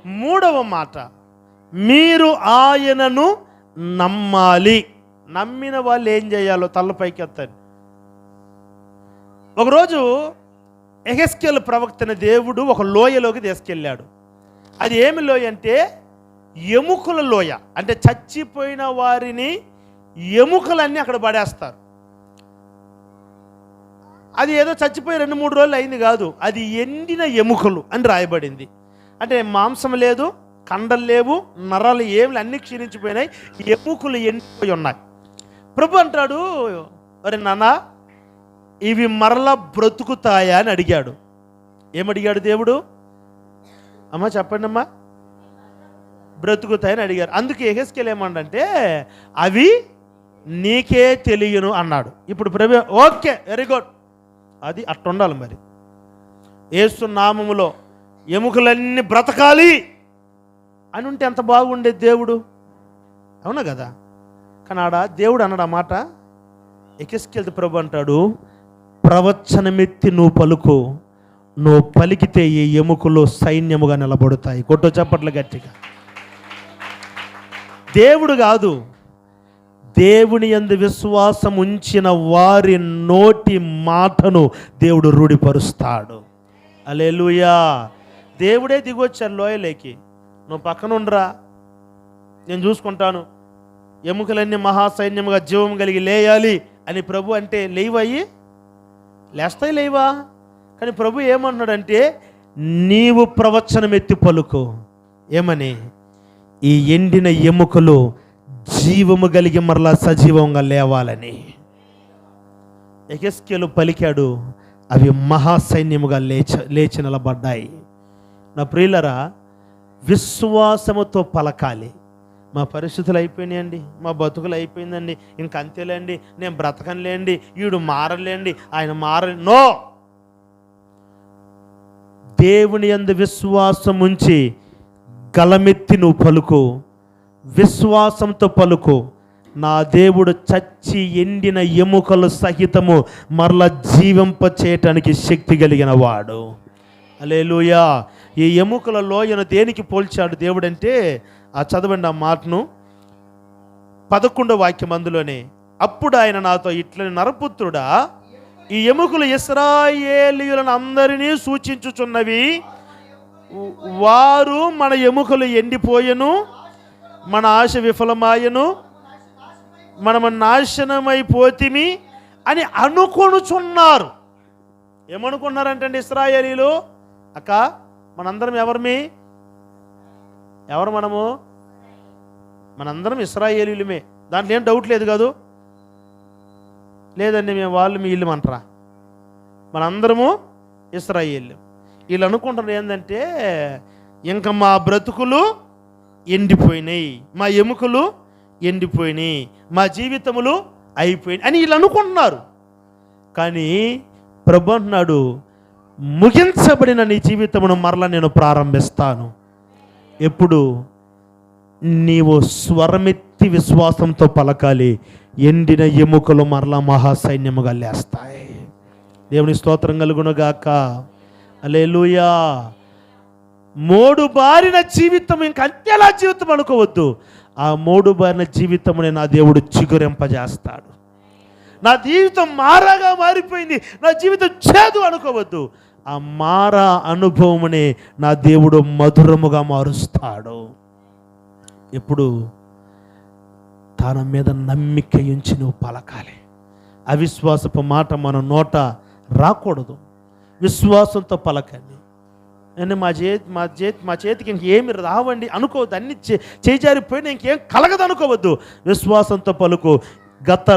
A: మూడవ మాట, మీరు ఆయనను నమ్మాలి. నమ్మిన వాళ్ళు ఏం చేయాలో తలపైకి ఎత్తండి. ఒకరోజు యెహెజ్కేలు ప్రవక్తని దేవుడు ఒక లోయలోకి తీసుకెళ్ళాడు. అది ఏమి లోయ అంటే ఎముకల లోయ. అంటే చచ్చిపోయిన వారిని ఎముకలన్నీ అక్కడ పడేస్తారు. అది ఏదో చచ్చిపోయి 2-3 రోజులు అయింది కాదు, అది ఎండిన ఎముకలు అని రాయబడింది. అంటే మాంసం లేదు, కండలు లేవు, నరాలు ఏమి అన్నీ క్షీణించిపోయినాయి, ఎముకలు ఎండిపోయి ఉన్నాయి. ప్రభు అంటాడు, అరే నాన్న ఇవి మరలా బ్రతుకుతాయా అని అడిగాడు. ఏమడిగాడు దేవుడు? అమ్మా చెప్పండి అమ్మా. బ్రతుకుతాయని అడిగారు. అందుకే యెహెజ్కేలు ఏమంటే అవి నీకే తెలియను అన్నాడు. ఇప్పుడు ప్రభు ఓకే వెరీ గుడ్, అది అట్టుండాలి. మరి యేసు నామములో ఎముకలన్నీ బ్రతకాలి అని ఉంటే ఎంత బాగుండేది దేవుడు, అవునా కదా? కానీ ఆడ దేవుడు అన్నాడు ఆ మాట. యెహెజ్కేలు ప్రభు అంటాడు, ప్రవచనమెత్తి నువ్వు పలుకు, నువ్వు పలికితే ఈ ఎముకలు సైన్యముగా నిలబడతాయి. కొట్టో చప్పట్లు గట్టిగా. దేవుడు కాదు, దేవుని యందు విశ్వాసం ఉంచిన వారి నోటి మాటను దేవుడు రూఢిపరుస్తాడు. హల్లెలూయా. దేవుడే దిగొచ్చాడు లోయలేకి. నువ్వు పక్కన ఉండరా, నేను చూసుకుంటాను, ఎముకలన్నీ మహాసైన్యముగా జీవం కలిగి లేయాలి అని ప్రభు అంటే లేవయ్యి లేస్తాయి, లేవా? కానీ ప్రభు ఏమన్నాడంటే నీవు ప్రవచనం ఎత్తి పలుకు. ఏమని? ఈ ఎండిన ఎముకలు జీవము కలిగి మరలా సజీవంగా లేవాలని. యెహెజ్కేలు పలికాడు, అవి మహాసైన్యముగా లేచి నిలబడ్డాయి. నా ప్రియులరా, విశ్వాసముతో పలకాలి. మా పరిస్థితులు అయిపోయినాయండి, మా బతుకులు అయిపోయిందండి, ఇంక అంతేలేండి, నేను బ్రతకనులేండి, వీడు మారలేండి, ఆయన నో. దేవుని యందు విశ్వాసం ఉంచి గలమెత్తి నువ్వు పలుకు, విశ్వాసంతో పలుకు. నా దేవుడు చచ్చి ఎండిన ఎముకలు సహితము మరలా జీవింప చేయటానికి శక్తి కలిగిన వాడు. హల్లెలూయా. ఈ ఎముకల లోయను దేనికి పోల్చాడు దేవుడు అంటే, ఆ చదవండి ఆ మాటను, 11వ వాక్యం అందులోనే. అప్పుడు ఆయన నాతో ఇట్లని, నరపుత్రుడా, ఈ ఎముకలు ఇశ్రాయేలీయులను అందరినీ సూచించుచున్నవి. వారు మన ఎముకలు ఎండిపోయెను, మన ఆశ విఫలమాయను, మనము నాశనమైపోతిమి అని అనుకొనుచున్నారు. ఏమనుకున్నారంటే ఇశ్రాయేలీయులు, అక్క మనందరం ఎవరు మనము? మనందరం ఇశ్రాయేలీయులమే, దాంట్లో ఏం డౌట్ లేదు కాదు. లేదండి మేము వాళ్ళు మీ ఇల్లు అంటారా? మనందరము ఇశ్రాయేలు. వీళ్ళు అనుకుంటున్నారు ఏంటంటే ఇంకా మా బ్రతుకులు ఎండిపోయినాయి, మా ఎముకలు ఎండిపోయినాయి, మా జీవితములు అయిపోయినాయి అని వీళ్ళు అనుకుంటున్నారు. కానీ ప్రభు అంటున్నాడు, ముగించబడిన నీ జీవితమును మరలా నేను ప్రారంభిస్తాను. ఎప్పుడు? నీవు స్వరమెత్తి విశ్వాసంతో పలకాలి. ఎండిన ఎముకలు మరలా మహాసైన్యముగా లేస్తాయి. దేవుని స్తోత్రం కలుగునుగాక. హల్లెలూయా. మోడు బారిన జీవితం ఇంక అంతేలా జీవితం అనుకోవద్దు. ఆ మోడు బారిన జీవితమునే నా దేవుడు చిగురింపజేస్తాడు. నా జీవితం మారాగా మారిపోయింది, నా జీవితం చేదు అనుకోవద్దు. ఆ మారా అనుభవమునే నా దేవుడు మధురముగా మారుస్తాడు. ఎప్పుడు? తన మీద నమ్మిక ఉంచి నువ్వు పలకాలి. అవిశ్వాసపు మాట మన నోట రాకూడదు. విశ్వాసంతో పలకండి. నేను మా చేతికి ఇంకేమి రావండి అనుకోవద్దు. అన్ని చేజారిపోయినా ఇంకేం కలగదు అనుకోవద్దు. విశ్వాసంతో పలుకు. గత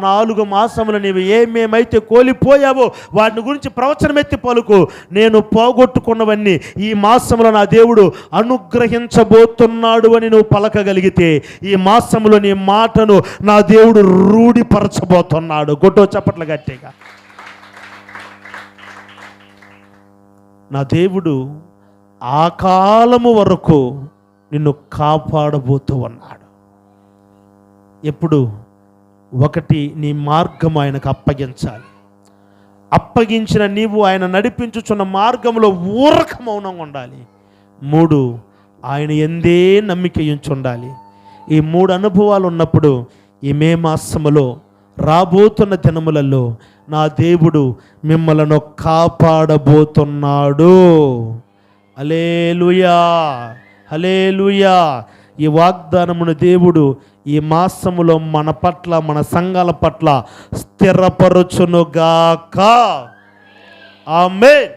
A: 4 మాసములు నీవు ఏమేమైతే కోల్పోయావో వాటిని గురించి ప్రవచనమెత్తి పలుకు. నేను పోగొట్టుకున్నవన్నీ ఈ మాసములో నా దేవుడు అనుగ్రహించబోతున్నాడు అని నువ్వు పలకగలిగితే, ఈ మాసములో నీ మాటను నా దేవుడు రూఢిపరచబోతున్నాడు. గొట్టో చప్పట్లు గట్టిగా. నా దేవుడు ఆ కాలము వరకు నిన్ను కాపాడబోతూ ఉన్నాడు. ఎప్పుడు ఒకటి, నీ మార్గం ఆయనకు అప్పగించాలి. అప్పగించిన నీవు ఆయన నడిపించుచున్న మార్గంలో ఊరక మౌనంగా ఉండాలి. 3, ఆయన ఎందే నమ్మిక ఉండాలి. ఈ 3 అనుభవాలు ఉన్నప్పుడు ఈ మే మాసములో రాబోతున్న దినములలో నా దేవుడు మిమ్మలను కాపాడబోతున్నాడు. హల్లెలూయా, హల్లెలూయా. ఈ వాగ్దానమును దేవుడు ఈ మాసములో మన పట్ల, మన సంఘాల పట్ల స్థిరపరచునుగాక. ఆమేన్.